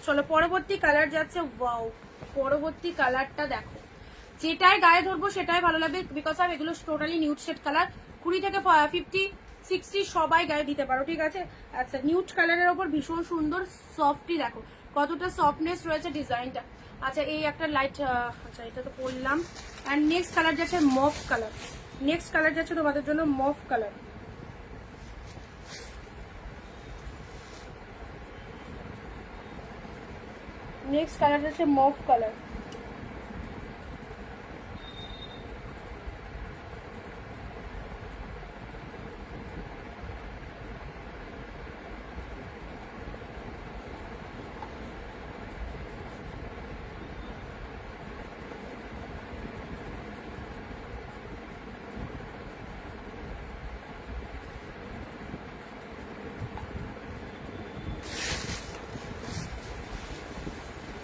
চলো পরবর্তী কালার যাচ্ছে, ওয়াও, পরবর্তী কালারটা দেখো, যেটাই গায়ে ধরবো সেটাই ভালো লাগবে, বিকজ অফ এগুলো টোটালি নিউড শেড কালার। 20 থেকে 50-60 সবাই গায়ে দিতে পারো, ঠিক আছে। আচ্ছা, নিউড কালারের ওপর ভীষণ সুন্দর সফটই, দেখো কতটা সফটনেস রয়েছে ডিজাইনটা। আচ্ছা, এই একটা লাইট, আচ্ছা এটা তো পরলাম। অ্যান্ড নেক্সট কালার যাচ্ছে মফ কালার, নেক্সট কালার যাচ্ছে তোমাদের জন্য মফ কালার। নেক্সট কালার যাচ্ছে মফ কালার।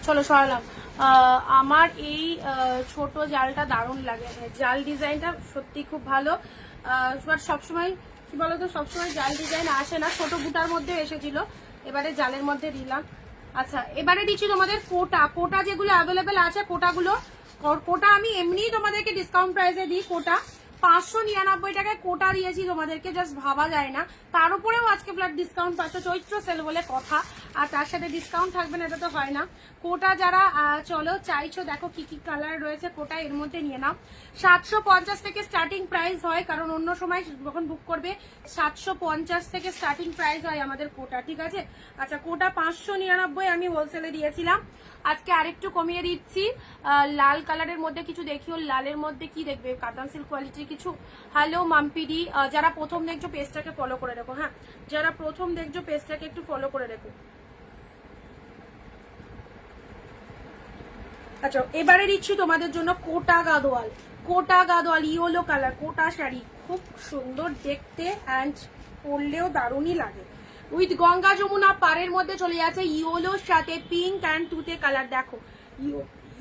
চলো সরালাম। আমার এই ছোট জালটা দারুণ লাগে, জাল ডিজাইনটা সত্যি খুব ভালো। সবসময় কি বলতো, সবসময় জাল ডিজাইন আসে না, ছোট বুটার মধ্যে এসেছিল, এবারে জালের মধ্যে দিলাম। আচ্ছা এবারে দিচ্ছি তোমাদের কোটা। কোটা যেগুলো অ্যাভেলেবেল আছে, কোটাগুলো, কোটা আমি এমনিই তোমাদেরকে ডিসকাউন্ট প্রাইসে দিই। কোটা 599 টাকায় কোটা দিয়েছি তোমাদেরকে, জাস্ট ভাবা যায় না। তার উপরেও আজকে ফ্ল্যাট ডিসকাউন্ট পাচ্ছ, চৈত্র সেল বলে কথা, আর তার সাথে ডিসকাউন্ট থাকবে না এটা তো হয় না। কোটা যারা চলো চাইছো, দেখো কি কি কালার রয়েছে, কোটা এর মধ্যে নিয়ে নাও। 750 থেকে স্টার্টিং প্রাইস হয়, কারণ অন্য সময় যখন বুক করবে 750 থেকে স্টার্টিং প্রাইস হয় আমাদের কোটা, ঠিক আছে। আচ্ছা কোটা 599 আমি হোলসেলে দিয়েছিলাম, আজকে আরেকটু কমিয়ে দিচ্ছি। লাল কালারের মধ্যে কিছু দেখিও, লালের মধ্যে কি দেখবে, কাতান সিল্ক কোয়ালিটির কিছু। হ্যালো মাম্পিডি, যারা প্রথম দেখছো পেজটাকে ফলো করে রেখো, হ্যাঁ যারা প্রথম দেখছো পেজটাকে একটু ফলো করে রেখো। আচ্ছা এবারে দিচ্ছি তোমাদের জন্য কোটা গাদোয়াল। কোটা গাদোয়াল ইয়েলো কালার কোটা শাড়ি, খুব সুন্দর দেখতে অ্যান্ড পরলেও দারুণই লাগে। উইথ গঙ্গা যমুনা পাড়ের মধ্যে চলে যাচ্ছে ইয়েলোর সাথে পিঙ্ক অ্যান্ড তুতে কালার। দেখো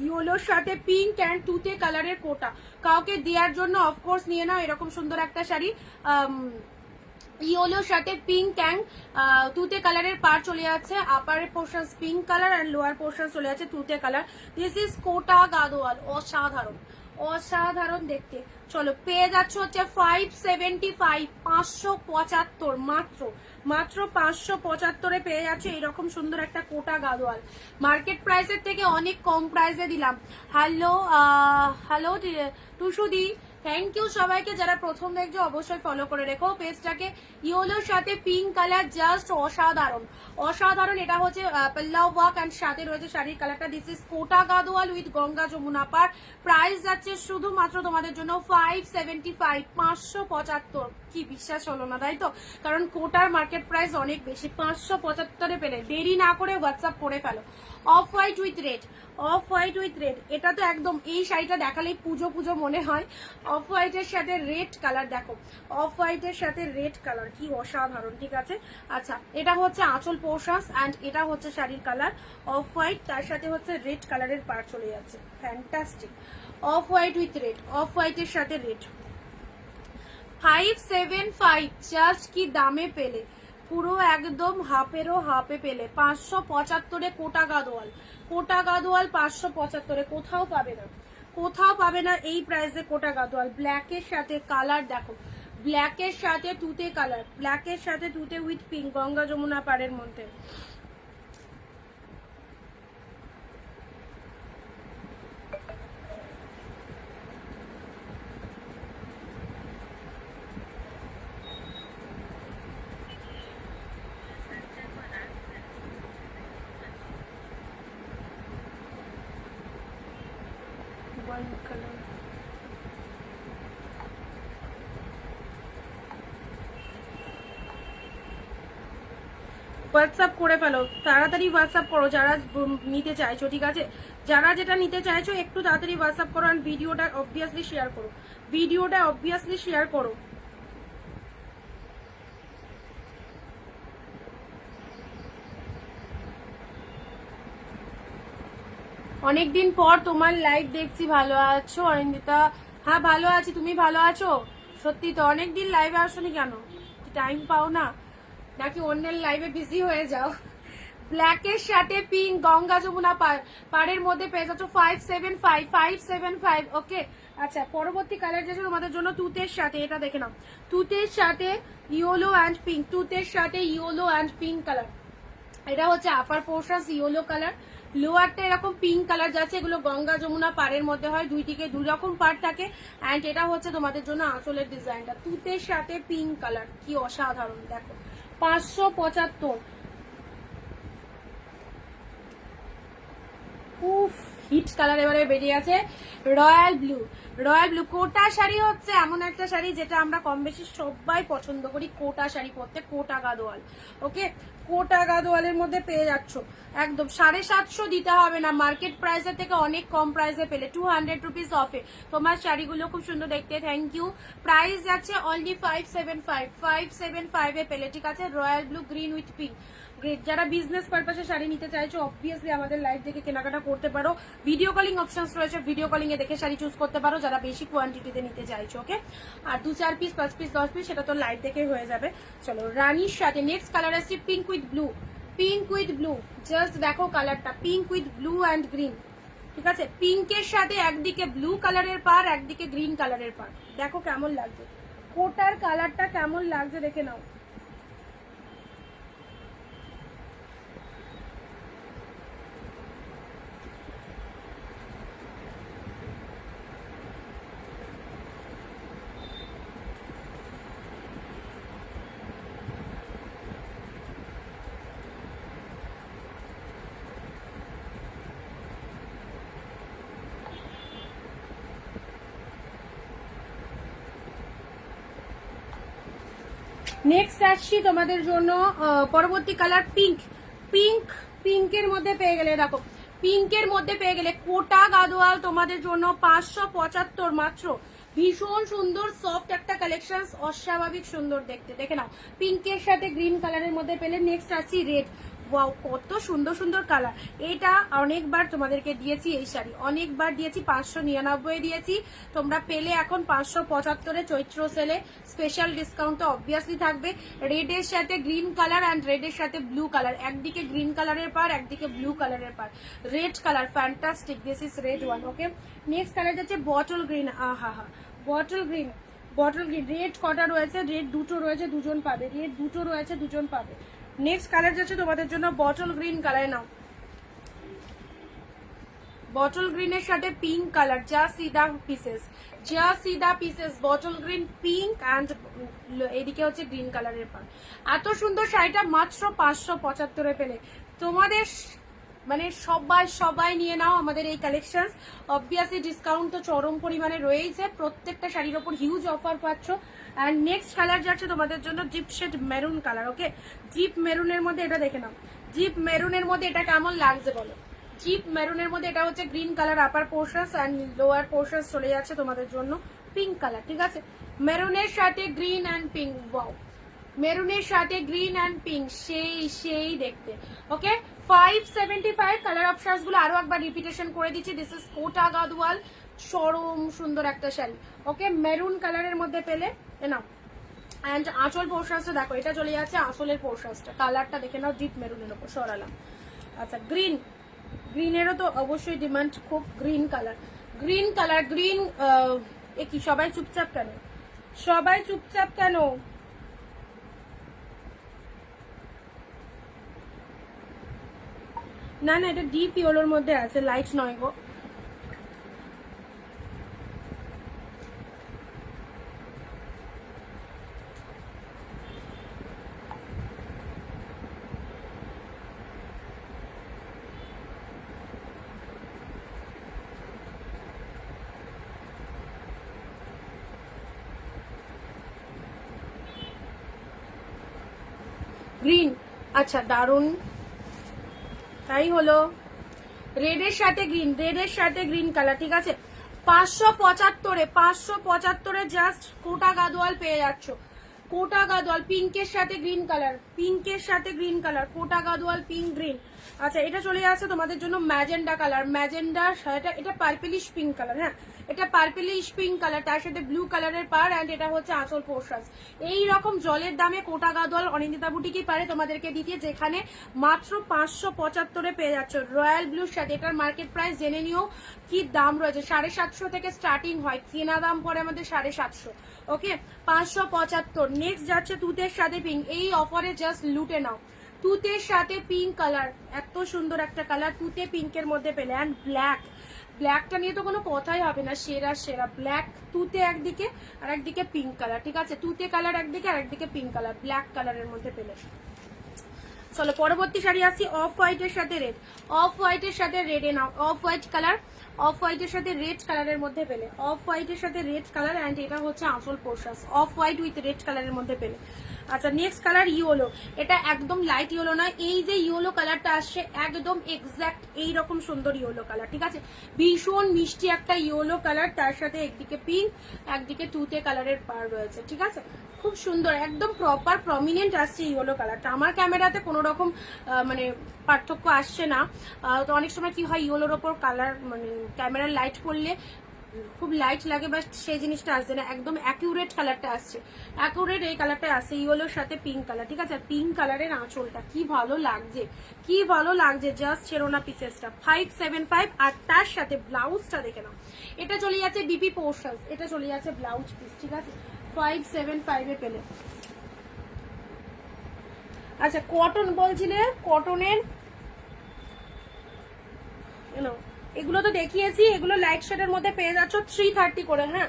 ইয়েলোর সাথে পিঙ্ক অ্যান্ড তুতে কালারের কোটা, কাউকে দেওয়ার জন্য অফকোর্স নিয়ে নাও এরকম সুন্দর একটা শাড়ি। ইয়েলোর সাথে পিঙ্ক অ্যান্ড তুতে কালারের পার চলে যাচ্ছে, আপার portion pink colour and lower portion চলে যাচ্ছে তুতে colour. This is Kota Gadwal, অসাধারণ অসাধারণ দেখতে। চলো পেয়ে যাচ্ছ হচ্ছে 575, 575 মাত্র, মাত্র 575-এ পেয়ে যাচ্ছে এরকম সুন্দর একটা কোটা গাদোয়াল। মার্কেট প্রাইসের থেকে অনেক কম প্রাইসে দিলাম। হ্যালো হ্যালো টুসুদি, থ্যাংক ইউ সবাইকে, যারা প্রথম দেখছো অবশ্যই ফলো করে রেখো পেজটাকে। ইয়েলোর সাথে পিঙ্ক কালার, জাস্ট অসাধারণ অসাধারণ। এটা হচ্ছে পাল্লাও ওয়ার্ক অ্যান্ড সাথে রয়েছে শাড়ির কালারটা। This is Kota Gadwal with Ganga Jamuna পার। প্রাইস যাচ্ছে শুধুমাত্র তোমাদের জন্য 575, 575। কি বিশ্বাস হলো না তাই তো, কারণ কোটার মার্কেট প্রাইস অনেক বেশি। 575-এ পেলে দেরি না করে হোয়াটসঅ্যাপ করে ফেলো। Off white with red, off white with red, এটা তো একদম এই শাড়িটা দেখালেই পুজো পুজো মনে হয়। অফ হোয়াইটের সাথে রেড কালার, দেখো অফ হোয়াইটের সাথে রেড কালার, কি অসাধারণ, ঠিক আছে। আচ্ছা এটা হচ্ছে আঁচল পোর্শন অ্যান্ড এটা হচ্ছে শাড়ির কালার অফ হোয়াইট, তার সাথে হচ্ছে রেড কালারের পার চলে যাচ্ছে, fantastic. Of white with red, of হোয়াইটের সাথে রেড। 575, জাস্ট কি দামে পেলে, পুরো একদম হাফেরও হাফে পেলে। 575-এ কোটা গাদোয়াল, কোটা গাদোয়াল 575-এ কোথাও পাবে না, কোথাও পাবে না এই প্রাইসে কোটা গাদোয়াল। ব্ল্যাকের সাথে কালার দেখো, ব্ল্যাকের সাথে তুতে কালার, ব্ল্যাকের সাথে তুতে উইথ পিঙ্ক, গঙ্গা যমুনা পাড়ের মধ্যে। হোয়াটসঅ্যাপ করে ফেলো, তাড়াতাড়ি হোয়াটসঅ্যাপ করো যারা নিতে চাইছো, ঠিক আছে। যারা যেটা নিতে চাইছো একটু তাড়াতাড়ি হোয়াটসঅ্যাপ করো, আর ভিডিওটা অবভিয়াসলি শেয়ার করো, ভিডিওটা অবভিয়াসলি শেয়ার করো। অনেকদিন পর তোমার লাইভ দেখছি, ভালো আছো অরিন্দিতা? হ্যাঁ ভালো আছি, তুমি ভালো আছো? সত্যি তো অনেকদিন লাইভে আসোনি কেন, টাইম পাও না নাকি অন্যের লাইভে বিজি হয়ে যাও? ব্ল্যাকের সাথে পিঙ্ক, গঙ্গা যমুনা পাড়ের মধ্যে পেয়ে যাচ্ছ 575, 575। ওকে আচ্ছা পরবর্তী কালার যেটা তোমাদের জন্য তুতের সাথে, এটা দেখে নাও, তুতের সাথে ইয়েলো অ্যান্ড পিঙ্ক, তুতের সাথে ইয়েলো অ্যান্ড পিঙ্ক কালার। এটা হচ্ছে আপার পোর্শন ইয়েলো কালার, লোয়ারটা এরকম পিঙ্ক কালার যাচ্ছে। এগুলো গঙ্গা যমুনা পাড়ের মধ্যে হয়, দুই দিকে দুই রকম পাড় থাকে। অ্যান্ড এটা হচ্ছে তোমাদের জন্য আঁচলের ডিজাইনটা, তুতের সাথে পিঙ্ক কালার, কি অসাধারণ দেখো। 575। উফ হিট কালার এবারে বেরিয়ে আছে, রয়্যাল ব্লু। রয়্যাল ব্লু কোটা শাড়ি হচ্ছে এমন একটা শাড়ি যেটা আমরা কম বেশি সবাই পছন্দ করি, কোটা শাড়ি পরতে, কোটা গাদোয়াল। ওকে, কোটা গাদোয়ালের মধ্যে পেয়ে যাচ্ছ একদম 750 দিতে হবে না, মার্কেট প্রাইসের থেকে অনেক কম প্রাইসে পেলে 200 রুপিস অফে। তোমার শাড়িগুলো খুব সুন্দর দেখতে, থ্যাংক ইউ। প্রাইস যাচ্ছে অনলি 575 এ পেলে, ঠিক আছে। Royal blue green with pink. Great. যারা বিজনেস পারপাসে শাড়ি নিতে চাইছো অবভিয়াসলি আমাদের লাইভ দেখে কেনাকাটা করতে পারো, ভিডিও কলিং অপশনস রয়েছে, ভিডিও কলিং এ দেখে শাড়ি চুজ করতে পারো যারা বেশি কোয়ান্টিটিতে নিতে চাইছো। ওকে, আর 2-4 পিস 5 পিস 10 পিস সেটা তো লাইভ দেখে হয়ে যাবে। চলো রানীর সাথে নেক্সট কালার আসছে pink with blue. Pink with blue, just দেখো কালারটা, pink with blue and green, ঠিক আছে। পিঙ্কের সাথে একদিকে ব্লু কালারের পার, একদিকে গ্রিন কালারের পার, দেখো কেমন লাগছে, কোটার কালারটা কেমন লাগছে দেখে নাও। নেক্সট আসছি তোমাদের জন্য পরবর্তী কালার পিঙ্ক। পিঙ্কের মধ্যে পেয়ে গেলে, দেখো পিঙ্কের মধ্যে পেয়ে গেলে কোটা গাদোয়াল তোমাদের জন্য 575 মাত্র। ভীষণ সুন্দর সফট একটা কালেকশন, অস্বাভাবিক সুন্দর দেখতে, দেখে নাও। পিঙ্কের সাথে গ্রিন কালারের মধ্যে পেলে। নেক্সট আসছি রেড। ওয়াও, কত সুন্দর সুন্দর কালার। এটা অনেকবার তোমাদেরকে দিয়েছি, এই শাড়ি অনেকবার দিয়েছি, 599 দিয়েছি, তোমরা পেলে এখন 575 চৈত্র সেলে। স্পেশাল ডিসকাউন্ট তো অবভিয়াসলি থাকবে। রেডের সাথে গ্রিন কালার অ্যান্ড রেডের সাথে ব্লু কালার, একদিকে গ্রিন কালারের পার, একদিকে ব্লু কালারের পার, red colour, fantastic, this is red one. Okay, next colour যাচ্ছে বটল গ্রিন। আহা হা, bottle green. Bottle green red কটা রয়েছে, রেড দুটো রয়েছে, দুজন পাবে, রেড দুটো রয়েছে, দুজন পাবে। নেক্সট কালার যাচ্ছে তোমাদের জন্য বটল গ্রিন কালার। নাও, বটল গ্রিনের সাথে পিঙ্ক কালার, যা সিধা পিসেস, যা সিধা pieces, bottle green pink and এদিকে হচ্ছে গ্রিন কালারের পার। এত সুন্দর শাড়িটা মাত্র 575 পেলে। তোমাদের মানে সবাই নিয়ে নাও আমাদের এই কালেকশন। অবভিয়াসলি ডিসকাউন্ট তো চরম পরিমাণে রয়েছে, প্রত্যেকটা শাড়ির ওপর হিউজ অফার পাচ্ছ। অ্যান্ড নেক্সট কালার যাচ্ছে তোমাদের জন্য ডিপ শেড মেরুন কালার। ওকে, ডিপ মেরুনের মধ্যে এটা দেখে নাও, ডিপ মেরুনের মধ্যে এটা কেমন লাগছে বলো। ডিপ মেরুনের মধ্যে এটা হচ্ছে green colour upper portions and lower portions চলে যাচ্ছে তোমাদের জন্য পিঙ্ক কালার, ঠিক আছে। মেরুনের সাথে গ্রিন অ্যান্ড পিঙ্ক, ওয়াও, মেরুনের সাথে গ্রিন অ্যান্ড পিঙ্ক, সেই দেখতে। ওকে, 575 কালার অপশনস গুলো আরো একবার রিপিটেশন করে দিচ্ছি। দিস ইজ কোটা গাদওয়াল, চরম সুন্দর একটা শাড়ি। ওকে, মেরুন কালারের মধ্যে পেলে নাও। অ্যান্ড আঁচল পোর্শনসটা দেখো, এটা চলে যাচ্ছে আঁচলের পোর্শনসটা, কালারটা দেখে নাও, ডিপ মেরুনের ওপর সরালাম। আচ্ছা, গ্রিন, গ্রিনেরও তো অবশ্যই ডিমান্ড খুব। Green colour, green colour, green. এ কি সবাই চুপচাপ কেন, সবাই চুপচাপ কেন? না না, এটা ডিপ ইয়েলোর মধ্যে আছে, লাইট নয় গো। গ্রিন, আচ্ছা দারুন, তাই হলো। রেডের সাথে গ্রিন, রেডের সাথে গ্রিন কালার, ঠিক আছে। 575 জাস্ট কোটা গাদওয়াল পেয়ে যাচ্ছ। কোটা গাদওয়াল পিঙ্কের সাথে গ্রিন কালার, পিঙ্কের সাথে গ্রিন কালার, কোটা গাদওয়াল পিঙ্ক গ্রিন। আচ্ছা, এটা চলে যাচ্ছে তোমাদের জন্য ম্যাজেন্ডা কালার, ম্যাজেন্ডা, এটা পার্পলিশ পিঙ্ক কালার। হ্যাঁ, এটা পার্পলিশ পিঙ্ক কালার, তার সাথে ব্লু কালারের পার অ্যান্ড এটা হচ্ছে আঁচল পোর্শন। এই রকম জলের দামে কোটা গাদওয়াল অনিন্দিতা বুটিকই পারে তোমাদেরকে দিতে, যেখানে মাত্র 575 পেয়ে যাচ্ছ রয়্যাল ব্লুর সাথে। এটার মার্কেট প্রাইস জেনে নিও কি দাম রয়েছে, 750 থেকে স্টার্টিং হয়, কেনা দাম পরে আমাদের 750। ওকে, 575। নেক্সট যাচ্ছে তুতের সাথে পিঙ্ক, এই অফারে জাস্ট লুটে নাও। তুতের সাথে পিঙ্ক কালার, এত সুন্দর একটা কালার, তুতে পিঙ্কের মধ্যে পেলে। অ্যান্ড ব্ল্যাক, ব্ল্যাকটা নিয়ে তো কোনো কথাই হবে না, সেরা সেরা। ব্ল্যাক তুতে একদিকে আর একদিকে পিঙ্ক কালার, ঠিক আছে। তুতে কালার একদিকে আর একদিকে পিঙ্ক কালার, ব্ল্যাক কালারের মধ্যে পেলে। চলো পরবর্তী শাড়ি আসছি অফ হোয়াইটের সাথে রেড। অফ হোয়াইটের সাথে রেডে নাও, অফ হোয়াইট কালার, অফ হোয়াইটের সাথে রেড কালারের মধ্যে পেলে, অফ হোয়াইটের সাথে রেড কালার, অ্যান্ড এটা হচ্ছে আঁচল portion, of white with red কালারের মধ্যে পেলে। আচ্ছা নেক্সট কালার ইয়েলো, এটা একদম লাইট ইয়েলো নয়, এই যে ইয়েলো কালারটা আসছে একদম এক্সাক্ট এইরকম সুন্দর ইয়েলো কালার, ঠিক আছে, ভীষণ মিষ্টি একটা ইয়েলো কালার, তার সাথে একদিকে পিঙ্ক একদিকে তুতে কালারের পার রয়েছে, ঠিক আছে, খুব সুন্দর একদম প্রপার প্রমিনেন্ট আসছে ইয়েলো কালারটা। আমার ক্যামেরাতে কোনো রকম মানে পার্থক্য আসছে না, তো অনেক সময় কি হয় ইয়েলোর ওপর কালার মানে ক্যামেরার লাইট পড়লে খুব লাইট লাগে, বাট সেই জিনিসটা আসছে না, একদম অ্যাকিউরেট কালারটা আসছে, অ্যাকিউরেট এই কালারটা আসছে ইয়েলোর সাথে পিঙ্ক কালার, ঠিক আছে, পিঙ্ক কালারের আঁচলটা কি ভালো লাগছে, কি ভালো লাগছে, জাস্ট ছেড়ো না পিসেসটা। 575 আর তার সাথে ব্লাউজটা দেখে নাও, এটা চলে যাচ্ছে বিপি পোর্শন, এটা চলে যাচ্ছে ব্লাউজ পিস, ঠিক আছে, 575 এ পেলে। আচ্ছা কটন বলছিলে, কটনের এগুলো তো দেখিয়েছি, এগুলো লাইট শেডের মধ্যে পেয়ে যাচ্ছ 330 করে, হ্যাঁ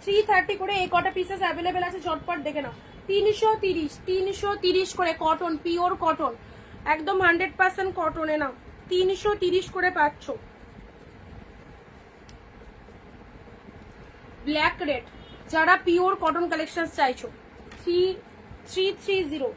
330 করে, এই কটা পিসেস অ্যাভেলেবেল আছে, ঝটপট দেখে নাও। 330 করে কটন, পিওর কটন, একদম 100% কটনে নাও, 330 করে পাচ্ছ। ব্ল্যাক রেড, যারা পিওর কটন কালেকশন চাইছো 330।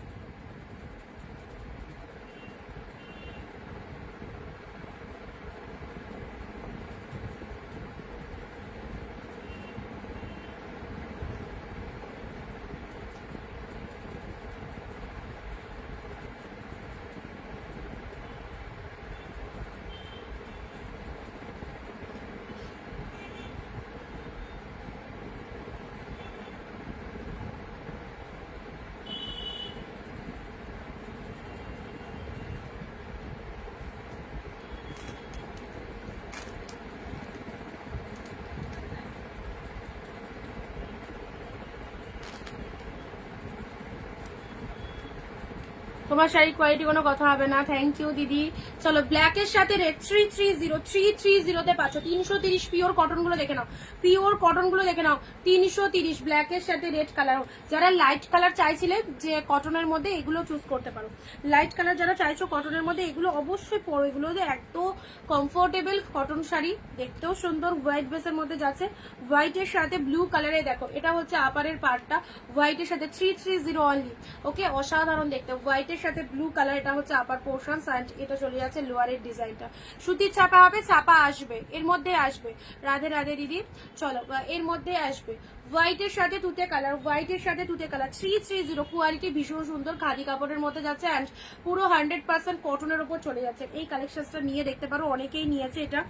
তোমার শাড়ি কোয়ালিটি কোনো কথা হবে না, থ্যাংক ইউ দিদি। চলো ব্ল্যাকের সাথে রেড 330 তে পাচ্ছ, 330 পিওর কটন গুলো দেখে নাও, পিওর কটন গুলো দেখে নাও, 330 ব্ল্যাকের সাথে রেড কালার। যারা লাইট কালার চাইছিলে যে কটনের মধ্যে এগুলো চুজ করতে পারো, লাইট কালার যারা চাইছো কটনের মধ্যে এগুলো অবশ্যই পরো, এগুলো যে এত কমফোর্টেবল কটন শাড়ি, দেখতেও সুন্দর, হোয়াইট বেসের মধ্যে যাচ্ছে, হোয়াইটের সাথে ব্লু কালারে, দেখো এটা হচ্ছে আপারের পার্টটা, হোয়াইটের সাথে 330 অনলি, ওকে, অসাধারণ দেখতে, হোয়াইটের সাথে ব্লু কালার, এটা হচ্ছে আপার পোর্শন, অ্যান্ড এটা চলে যাচ্ছে লোয়ারের ডিজাইনটা, সুতির ছাপা হবে, ছাপা আসবে এর মধ্যে আসবে, রাধে রাধে দিদি। চলো এর মধ্যে আসবে হোয়াইটের সাথে তুতে কালার, হোয়াইটের সাথে তুতে কালার 330, কোয়ালিটি ভীষণ সুন্দর, খাদি কাপড়ের মধ্যে যাচ্ছে, অ্যান্ড পুরো 100% কটনের উপর চলে যাচ্ছে। এই কালেকশনটা নিয়ে দেখতে পারো, অনেকেই নিয়েছে এটা,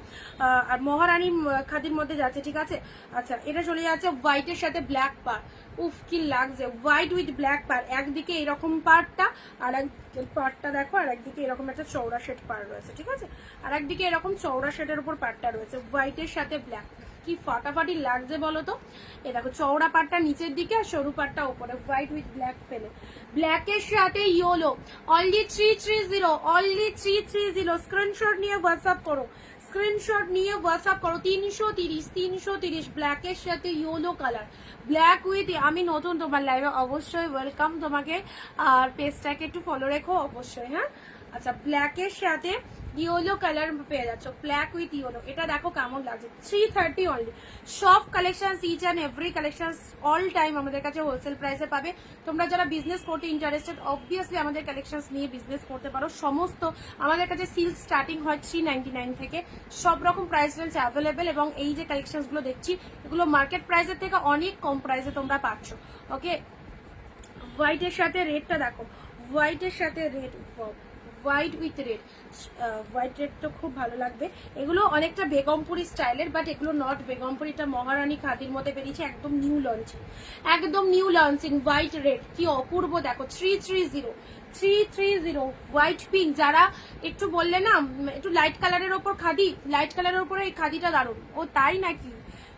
আর মহারানী খাদির মধ্যে যাচ্ছে, ঠিক আছে। আচ্ছা এটা চলে যাচ্ছে হোয়াইটের সাথে ব্ল্যাক পার, উফ কি লাগছে, হোয়াইট উইথ ব্ল্যাক পার, একদিকে এরকম পার্টটা আর পার্টটা দেখো, আর একদিকে এরকম একটা চৌড়া শেড পার রয়েছে, ঠিক আছে, আর একদিকে এরকম চৌড়া শেডের উপর পার্টটা রয়েছে, হোয়াইটের সাথে ব্ল্যাক, কি ফাটাফাটি লাগছে বলো তো। এ দেখো চৌড়া পাটটা নিচের দিকে আর সরু পাটটা উপরে, হোয়াইট উইথ ব্ল্যাক পেলে, ব্ল্যাকের সাথে ইয়েলো, অনলি 330, স্ক্রিনশট নিয়ে হোয়াটসঅ্যাপ করো, স্ক্রিনশট নিয়ে হোয়াটসঅ্যাপ করো, 330 ব্ল্যাকের সাথে ইয়েলো কালার, ব্ল্যাক উইথ, আমি নতুন তোমার লাইভে, অবশ্যই ওয়েলকাম তোমাকে, আর পেজটাকে একটু ফলো রেখো অবশ্যই, হ্যাঁ। আচ্ছা ব্ল্যাকের সাথে ইয়েলো কালার পেয়ে যাচ্ছ, ব্ল্যাক উইথ ইয়েলো, এটা দেখো কেমন লাগছে, 330 অনলি। সব collection, each and every collection all time আমাদের কাছে হোলসেল প্রাইসে পাবে। তোমরা যারা বিজনেস করতে ইন্টারেস্টেড অবভিয়াসলি আমাদের কালেকশন নিয়ে বিজনেস করতে পারো। সমস্ত আমাদের কাছে সিল্ক স্টার্টিং হয় 399 থেকে, সব রকম প্রাইস রেঞ্জ অ্যাভেলেবেল, এবং এই যে কালেকশন গুলো দেখছি এগুলো মার্কেট প্রাইসের থেকে অনেক কম প্রাইসে তোমরা পাচ্ছ, ওকে। হোয়াইটের সাথে রেডটা দেখো, হোয়াইটের সাথে red, white with red, white red তো খুব ভালো লাগবে। এগুলো অনেকটা বেগমপুরি স্টাইলের, বাট এগুলো নট বেগমপুরি, এটা মহারানী খাদির মধ্যে বেরিয়েছে, একদম নিউ লঞ্চিং, একদম নিউ লঞ্চিং, হোয়াইট রেড কি অপূর্ব দেখো, 330 হোয়াইট পিঙ্ক। যারা একটু বললে না একটু লাইট কালারের ওপর খাদি, লাইট কালারের ওপরে এই খাদিটা দারুণ, ও তাই নাকি,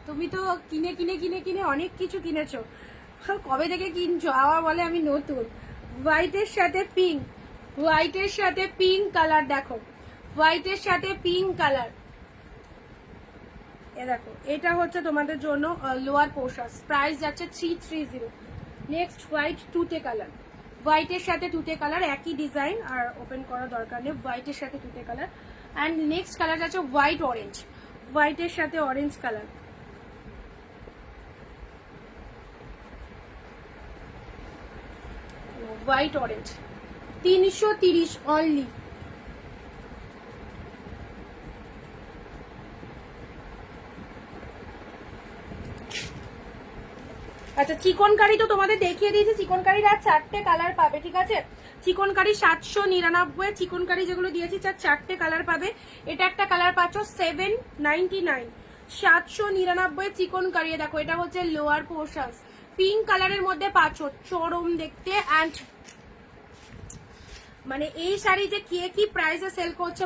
তুমি তো কিনে কিনে কিনে কিনে অনেক কিছু কিনেছো, কবে থেকে কিনছো, আবার বলে আমি নতুন। হোয়াইটের সাথে পিঙ্ক, হোয়াইটের সাথে পিঙ্ক কালার, দেখো হোয়াইটের সাথে পিঙ্ক কালার, এ দেখো এটা হচ্ছে তোমাদের জন্য লোয়ার পোর্শন, প্রাইস যাচ্ছে 330। নেক্সট হোয়াইট তুতে কালার, হোয়াইটের সাথে তুতে কালার, একই ডিজাইন, আর ওপেন করার দরকার নেই, হোয়াইটের সাথে তুতে কালার। অ্যান্ড নেক্সট কালার যাচ্ছে হোয়াইট অরেঞ্জ, হোয়াইটের সাথে orange colour, white orange, 330 only. আচ্ছা চিকনকারি তো তোমাদের দেখিয়ে দিয়েছি, চিকনকারির আর 4টে কালার পাবে, ঠিক আছে। চিকনকারি 799, চিকনকারি যেগুলো দিয়েছি তার 4টে কালার পাবে। এটা একটা কালার পাচ্ছ 799, 799 চিকনকারি। দেখো এটা হচ্ছে লোয়ার পোর্শন, পিঙ্ক কালারের মধ্যে পাচ্ছ, চরম দেখতে। অ্যান্ড মানে এই শাড়ি যে কে কি প্রাইসে সেল করছে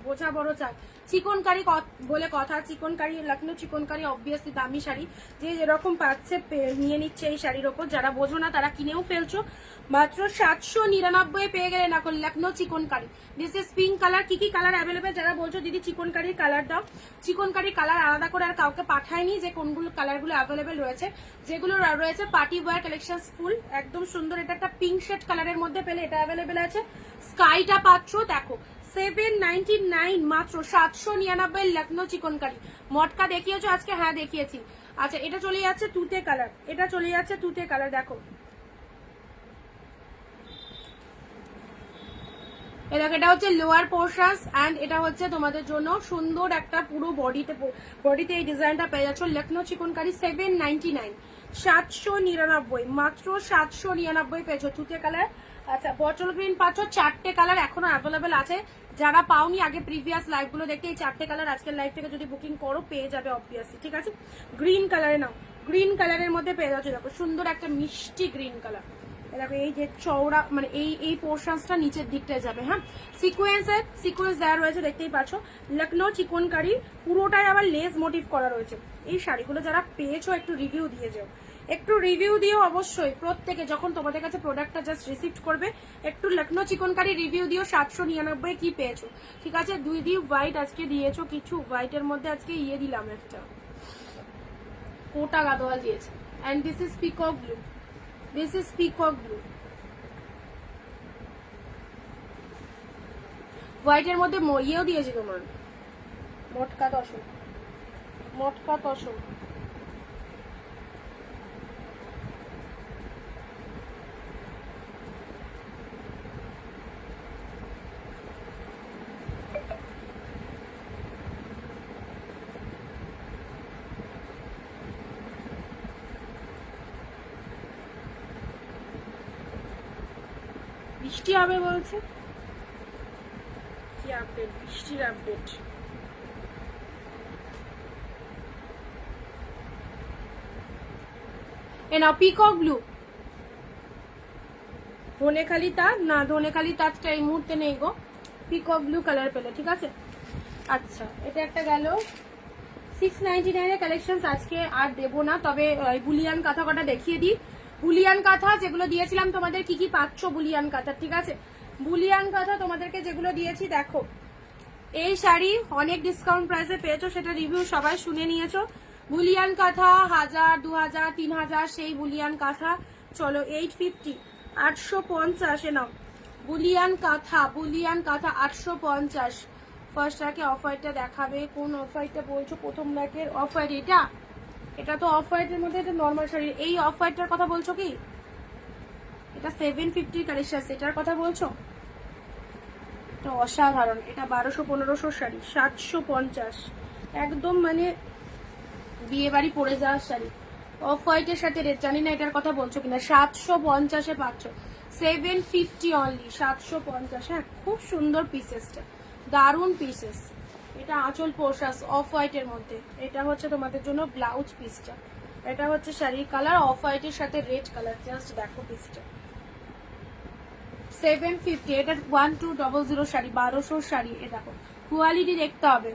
বোঝা বড় চাই। চিকনকারি বলে কথা, চিকনকারি লখনৌ চিকনকারি অবভিয়াসলি দামি শাড়ি, যে যেরকম পাচ্ছে নিয়ে নিচ্ছে এই শাড়ির ওপর। যারা বোঝো না তারা কিনেও ফেলছো। মাত্র 799 পেয়ে গেলে না Lucknow chikankari. This is pink colour. কি কি কালার অ্যাভেলেবেল, যারা বলছো দিদি চিকনকারির কালার দাও, চিকনকারির কালার আলাদা করে আর কাউকে পাঠায়নি যে কোনগুলো কালারগুলো অ্যাভেলেবেল রয়েছে। যেগুলো রয়েছে পার্টি ওয়্যার কালেকশন ফুল একদম সুন্দর। এটা একটা পিঙ্ক শেড কালারের মধ্যে পেলে এটা অ্যাভেলেবেল আছে। স্কাইটা পাচ্ছ দেখো 799, মাত্র 799 লখনৌ চিকনকারি। মটকা দেখিয়েছো আজকে? হ্যাঁ দেখিয়েছি। আচ্ছা এটা চলে যাচ্ছে তুতে কালার, এটা চলে যাচ্ছে তুতে কালার। দেখো এটা হচ্ছে লোয়ার পোর্শনস অ্যান্ড এটা হচ্ছে তোমাদের জন্য সুন্দর একটা পুরো বডিতে এই ডিজাইনটা পেয়ে যাচ্ছ। লখনৌ চিকনকারি 799, 799, মাত্র 799 পেয়েছো তুতে কালার। আচ্ছা বটল গ্রিন পাচ্ছ 4টে কালার এখনো অ্যাভেলেবেল আছে। যারা পাওনি আগে প্রিভিয়াস লাইভ গুলো দেখতে এই 4টে কালার আজকের লাইভ থেকে যদি বুকিং করো পেয়ে যাবে অবভিয়াসলি, ঠিক আছে। গ্রিন কালারে নাও, গ্রিন কালারের মধ্যে পেয়ে যাচ্ছ। দেখো সুন্দর একটা মিষ্টি গ্রিন কালার। দেখো এই যে চওড়া মানে এই পোর্শনসটা নিচের দিকটায় যাবে। হ্যাঁ সিকোয়েন্স দেওয়া রয়েছে দেখতেই পাচ্ছ। লখনৌ চিকনকারি পুরোটাই আবার লেস মোটিভ করা রয়েছে। এই শাড়িগুলো যারা পেয়েছো একটু রিভিউ দিয়ে যাও, একটু রিভিউ দিও অবশ্যই। প্রত্যেকে যখন তোমাদের কাছে প্রোডাক্টটা জাস্ট রিসিভ করবে একটু লখনৌ চিকনকারি রিভিউ দিও 799 কি পেয়েছো, ঠিক আছে। দুই হোয়াইট আজকে দিয়েছো, কিছু হোয়াইটের মধ্যে আজকে ইয়ে দিলাম একটা কোটা গাদোয়াল দিয়েছে। And this is peacock blue, this is peacock blue. হোয়াইটের মধ্যে ইয়েও দিয়েছি তোমার মটকা তসর, মটকা তসর। বৃষ্টি হবে বলছে, কি আপডেট? বৃষ্টির আপডেট। এ নাও পিকক ব্লু। ধনেখালি তার না, ধনেখালি তারটা এই মুহূর্তে নেই গো। পিকক ব্লু কালার পেলে, ঠিক আছে। আচ্ছা এটা একটা গেল 699 এর কালেকশন। আজকে আর দেবো না, তবে বুলিয়ান কাঁথা কটা দেখিয়ে দিই। বুলিয়ান কাঁথা যেগুলো দিয়েছিলাম তোমাদের কি কি পাচ্ছ বুলিয়ান কাঁথা, ঠিক আছে। বুলিয়ান কাঁথা তোমাদেরকে যেগুলো দিয়েছি দেখো, এই শাড়ি অনেক ডিসকাউন্ট প্রাইসে পেয়েছো, সেটা রিভিউ সবাই শুনে নিয়েছো। বুলিয়ান কাঁথা 1000, 2000, 3000 সেই বুলিয়ান কাঁথা। চলো 850, 850 নাও বুলিয়ান কাঁথা, বুলিয়ান কাঁথা 850। ফার্স্ট রাখে অফ হোয়াইটটা দেখাবে, কোন অফ হোয়াইটটা বলছো? প্রথম রাখের অফ হোয়াইট এটা, এটা তো অফ হোয়াইটের মধ্যে এটা নর্মাল শাড়ি। এই অফ হোয়াইটটার কথা বলছো কি? এটা 750 কালেকশন, এটার কথা বলছো? এটা অসাধারণ, এটা 1200-1500 শাড়ি, 750 একদম মানে বিয়ে বাড়ি পরে যাওয়ার শাড়ি। অফ হোয়াইটের সাথে রেড, জানি না এটার কথা বলছো কিনা। 750-এ পাচ্ছ, 750 অনলি, 750। হ্যাঁ খুব সুন্দর পিসেসটা, দারুণ পিসেস। এটা আঁচল পোর্শাস অফ হোয়াইটের মধ্যে। এটা হচ্ছে তোমাদের জন্য ব্লাউজ পিসটা। এটা হচ্ছে শাড়ির কালার অফ হোয়াইটের সাথে রেড কালার। জাস্ট দেখো পিসটা 750। এটা 1200 শাড়ি, 1200 শাড়ি। এ দেখো কোয়ালিটি দেখতে হবে,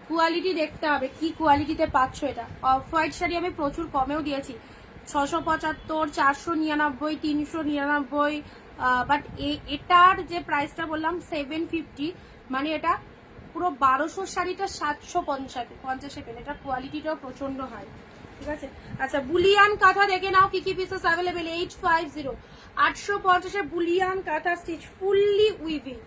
কোয়ালিটি দেখতে হবে কি কোয়ালিটিতে পাচ্ছ। এটা অফ হোয়াইট শাড়ি আমি প্রচুর কমেও দিয়েছি, 675, 499, 399। বাট এটার যে প্রাইসটা বললাম 750, মানে এটা পুরো 1200 শাড়িটা 750 পেলে। এটা কোয়ালিটিটাও প্রচন্ড হাই, ঠিক আছে। আচ্ছা বুলিয়ান কাঁথা দেখে নাও কি কি পিসেস অ্যাভেলেবেল। 850, 850 বুলিয়ান কাঁথা স্টিচ, ফুললি উইভিং,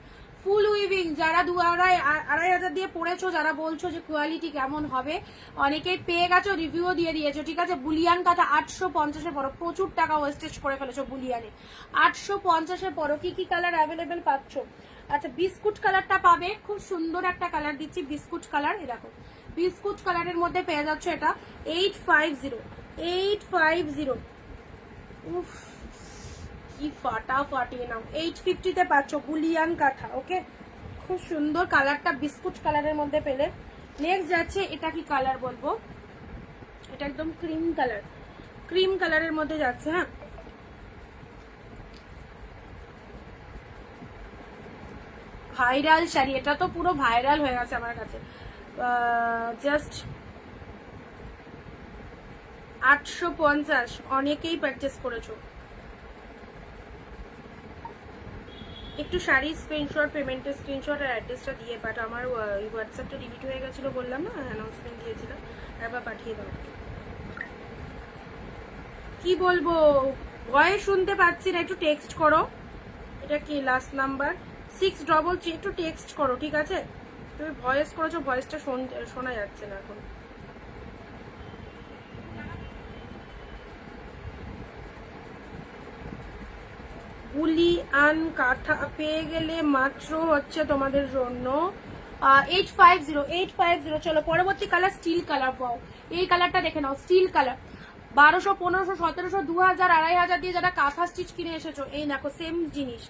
ফুল উইভিং। যারা 2,500 দিয়ে পড়েছো, যারা বলছো যে কোয়ালিটি কেমন হবে, অনেকেই পেয়ে গেছো, রিভিউ দিয়ে দিয়েছো, ঠিক আছে। বুলিয়ান কাঁথা 850-এ পড়ো, প্রচুর টাকা ওয়েস্টেজ করে ফেলেছো বুলিয়ানে। 850-এ পড়ো। কি কি কালার অ্যাভেলেবেল পাচ্ছ? আচ্ছা, বিস্কুট কালারটা পাবে, খুব সুন্দর একটা কালার দিচ্ছি, বিস্কুট কালার। এই দেখো, বিস্কুট কালারের মধ্যে পেয়ে যাচ্ছ এটা 850। উফ, কি ফাটাফাটি নাও। 850-তে পাচ্ছ বুলিয়ান কাঁথা। ওকে, খুব সুন্দর কালারটা বিস্কুট কালারের মধ্যে পেলে। নেক্সট যাচ্ছে, এটা কি কালার বলবো, এটা একদম ক্রিম কালার, ক্রিম কালারের মধ্যে যাচ্ছে। হ্যাঁ, ভাইরাল শাড়ি, এটা তো পুরো ভাইরাল হয়ে গেছে আমার কাছে। জাস্ট 850, অনেকেই পারচেস করেছো। একটু শাড়ি স্ক্রিনশট, পেমেন্টের স্ক্রিনশট আর অ্যাড্রেসটা দিয়ে পাঠাও। আমার হোয়াটসঅ্যাপটা ডিলিট হয়ে গেছিল, বললাম না, অ্যানাউন্সমেন্ট দিয়েছিলাম, একবার পাঠিয়ে দাও। কি বলবো, ভয়েস শুনতে পাচ্ছি না, একটু টেক্সট করো। এটা কি লাস্ট নাম্বার 633, একটু টেক্সট করো, ঠিক আছে। তুমি ভয়েস করেছো, ভয়েসটা শোনা যাচ্ছে না এখন। বুলিয়ান কাঁথা পেয়ে গেলে মাত্র হচ্ছে তোমাদের জন্য 850। চলো পরবর্তী কালার স্টিল কালার পাও। এই কালারটা দেখে নাও, স্টিল কালার। 1200, 1500, 1700, 2000, 2500 দিয়ে যারা কাঁথা স্টিচ কিনে এসেছো, এই দেখো সেম জিনিস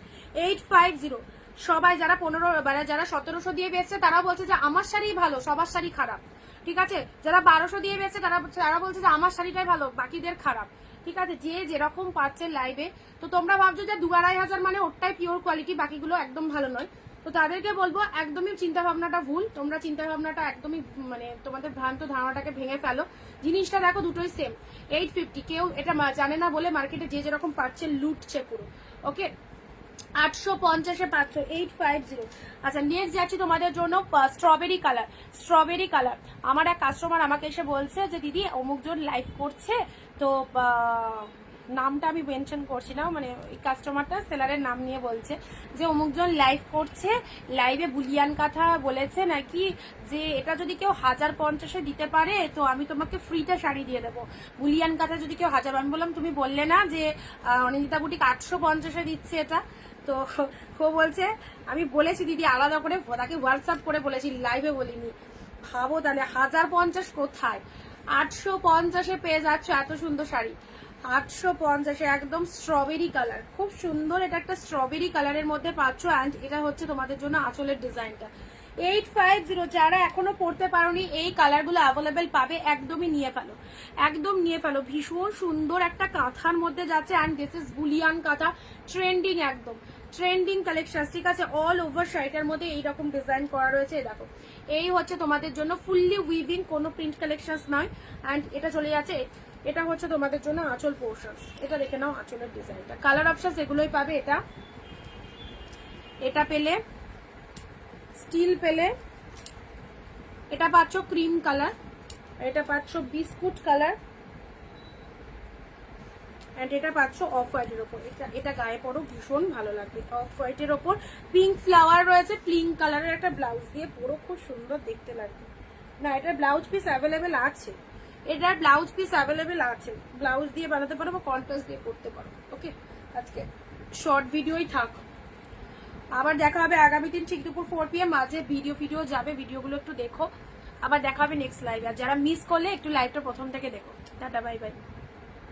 850। সবাই যারা 15, যারা 1700 দিয়ে বেচছে তারা বলছে যে আমার শাড়ি ভালো, সবার শাড়ি খারাপ, ঠিক আছে। যারা 1200 দিয়ে বেচছে তারা বলছে যে আমার শাড়িটাই ভালো, বাকিদের খারাপ, ঠিক আছে। যে যেরকম পাচ্ছে লাইভে, তো তোমরা ভাবছো যে 2,500 মানে ওটাই পিওর কোয়ালিটি, বাকিগুলো একদম ভালো নয়। তো তাদেরকে বলবো একদমই চিন্তা ভাবনাটা ভুল, তোমরা চিন্তা ভাবনাটা একদমই মানে তোমাদের ভ্রান্ত ধারণাটাকে ভেঙে ফেলো। জিনিসটা দেখো দুটোই সেম 850। কেউ এটা জানে না বলে মার্কেটে যে যেরকম পাচ্ছে লুটছে পুরো। ওকে, 850-এ পাচ্ছ 850। আচ্ছা, নেক্সট যাচ্ছি তোমাদের জন্য স্ট্রবেরি কালার। স্ট্রবেরি কালার, আমার এক কাস্টমার আমাকে এসে বলছে যে দিদি অমুকজন লাইভ করছে, তো নামটা আমি মেনশন করছি না, মানে এই কাস্টমারটা সেলারের নাম নিয়ে বলছে যে অমুকজন লাইভ করছে, লাইভে বুলিয়ান কাঁথা বলেছে নাকি যে এটা যদি কেউ 1050-এ দিতে পারে তো আমি তোমাকে ফ্রিতে শাড়ি দিয়ে দেবো। বুলিয়ান কাঁথা যদি কেউ 1000, আমি বললাম তুমি বললে না যে অনিন্দিতা বুটিক 850-এ দিচ্ছে এটা। তো ও বলছে, আমি বলেছি দিদি আলাদা করে, তাকে হোয়াটসঅ্যাপ করে বলেছি, লাইভে বলিনি। ভাবো তাহলে 1050 কোথায়, 850-এ পেয়ে যাচ্ছ এত সুন্দর শাড়ি। 850-এ একদম স্ট্রবেরি কালার, খুব সুন্দর। এটা একটা স্ট্রবেরি কালারের মধ্যে পাচ্ছ, অ্যান্ড এটা হচ্ছে তোমাদের জন্য আঁচলের ডিজাইনটা। 850, যারা এখনো পড়তে পারোনি এই কালারগুলো অ্যাভেলেবেল পাবে, একদমই নিয়ে ফেলো, একদম নিয়ে ফেলো। ভীষণ সুন্দর একটা কাঁথার মধ্যে যাচ্ছে, অ্যান্ড দিস ইজ বুলিয়ান কাঁথা, ট্রেন্ডিং, একদম ট্রেন্ডিং কালেকশন, ঠিক আছে। অল ওভার শাড়িটার মধ্যে এইরকম ডিজাইন করা রয়েছে, দেখো। এই হচ্ছে তোমাদের জন্য ফুললি উইভিং, কোনো প্রিন্ট কালেকশন নয়। অ্যান্ড এটা চলে যাচ্ছে, এটা হচ্ছে তোমাদের জন্য আঁচল পোর্শন। এটা দেখে নাও আঁচলের ডিজাইনটা, কালার অপশন এগুলোই পাবে। এটা পেলে স্টিল, পেলে এটা পাচ্ছ ক্রিম কালার, এটা পাচ্ছ বিস্কুট কালার, এন্ড এটা পাচ্ছ অফ হোয়াইটের ওপর। এটা গায়ে পরো, ভীষণ ভালো লাগবে। অফ হোয়াইটের ওপর পিঙ্ক ফ্লাওয়ার রয়েছে, পিঙ্ক কালারের একটা ব্লাউজ দিয়ে পরো, খুব সুন্দর দেখতে লাগবে। না, এটার ব্লাউজ পিস অ্যাভেলেবেল আছে, এটার ব্লাউজ পিস অ্যাভেলেবেল আছে, ব্লাউজ দিয়ে বানাতে পারো বা কন্ট্রাস্ট দিয়ে করতে পারো। ওকে, আজকে শর্ট ভিডিওই থাক, আবার দেখা হবে আগামী দিন ঠিক দুপুর 4 PM। মাঝে ভিডিও যাবে, ভিডিওগুলো একটু দেখো। আবার দেখা হবে নেক্সট লাইভে, আর যারা মিস করলে একটু লাইভটা প্রথম থেকে দেখো। Tata, bye bye.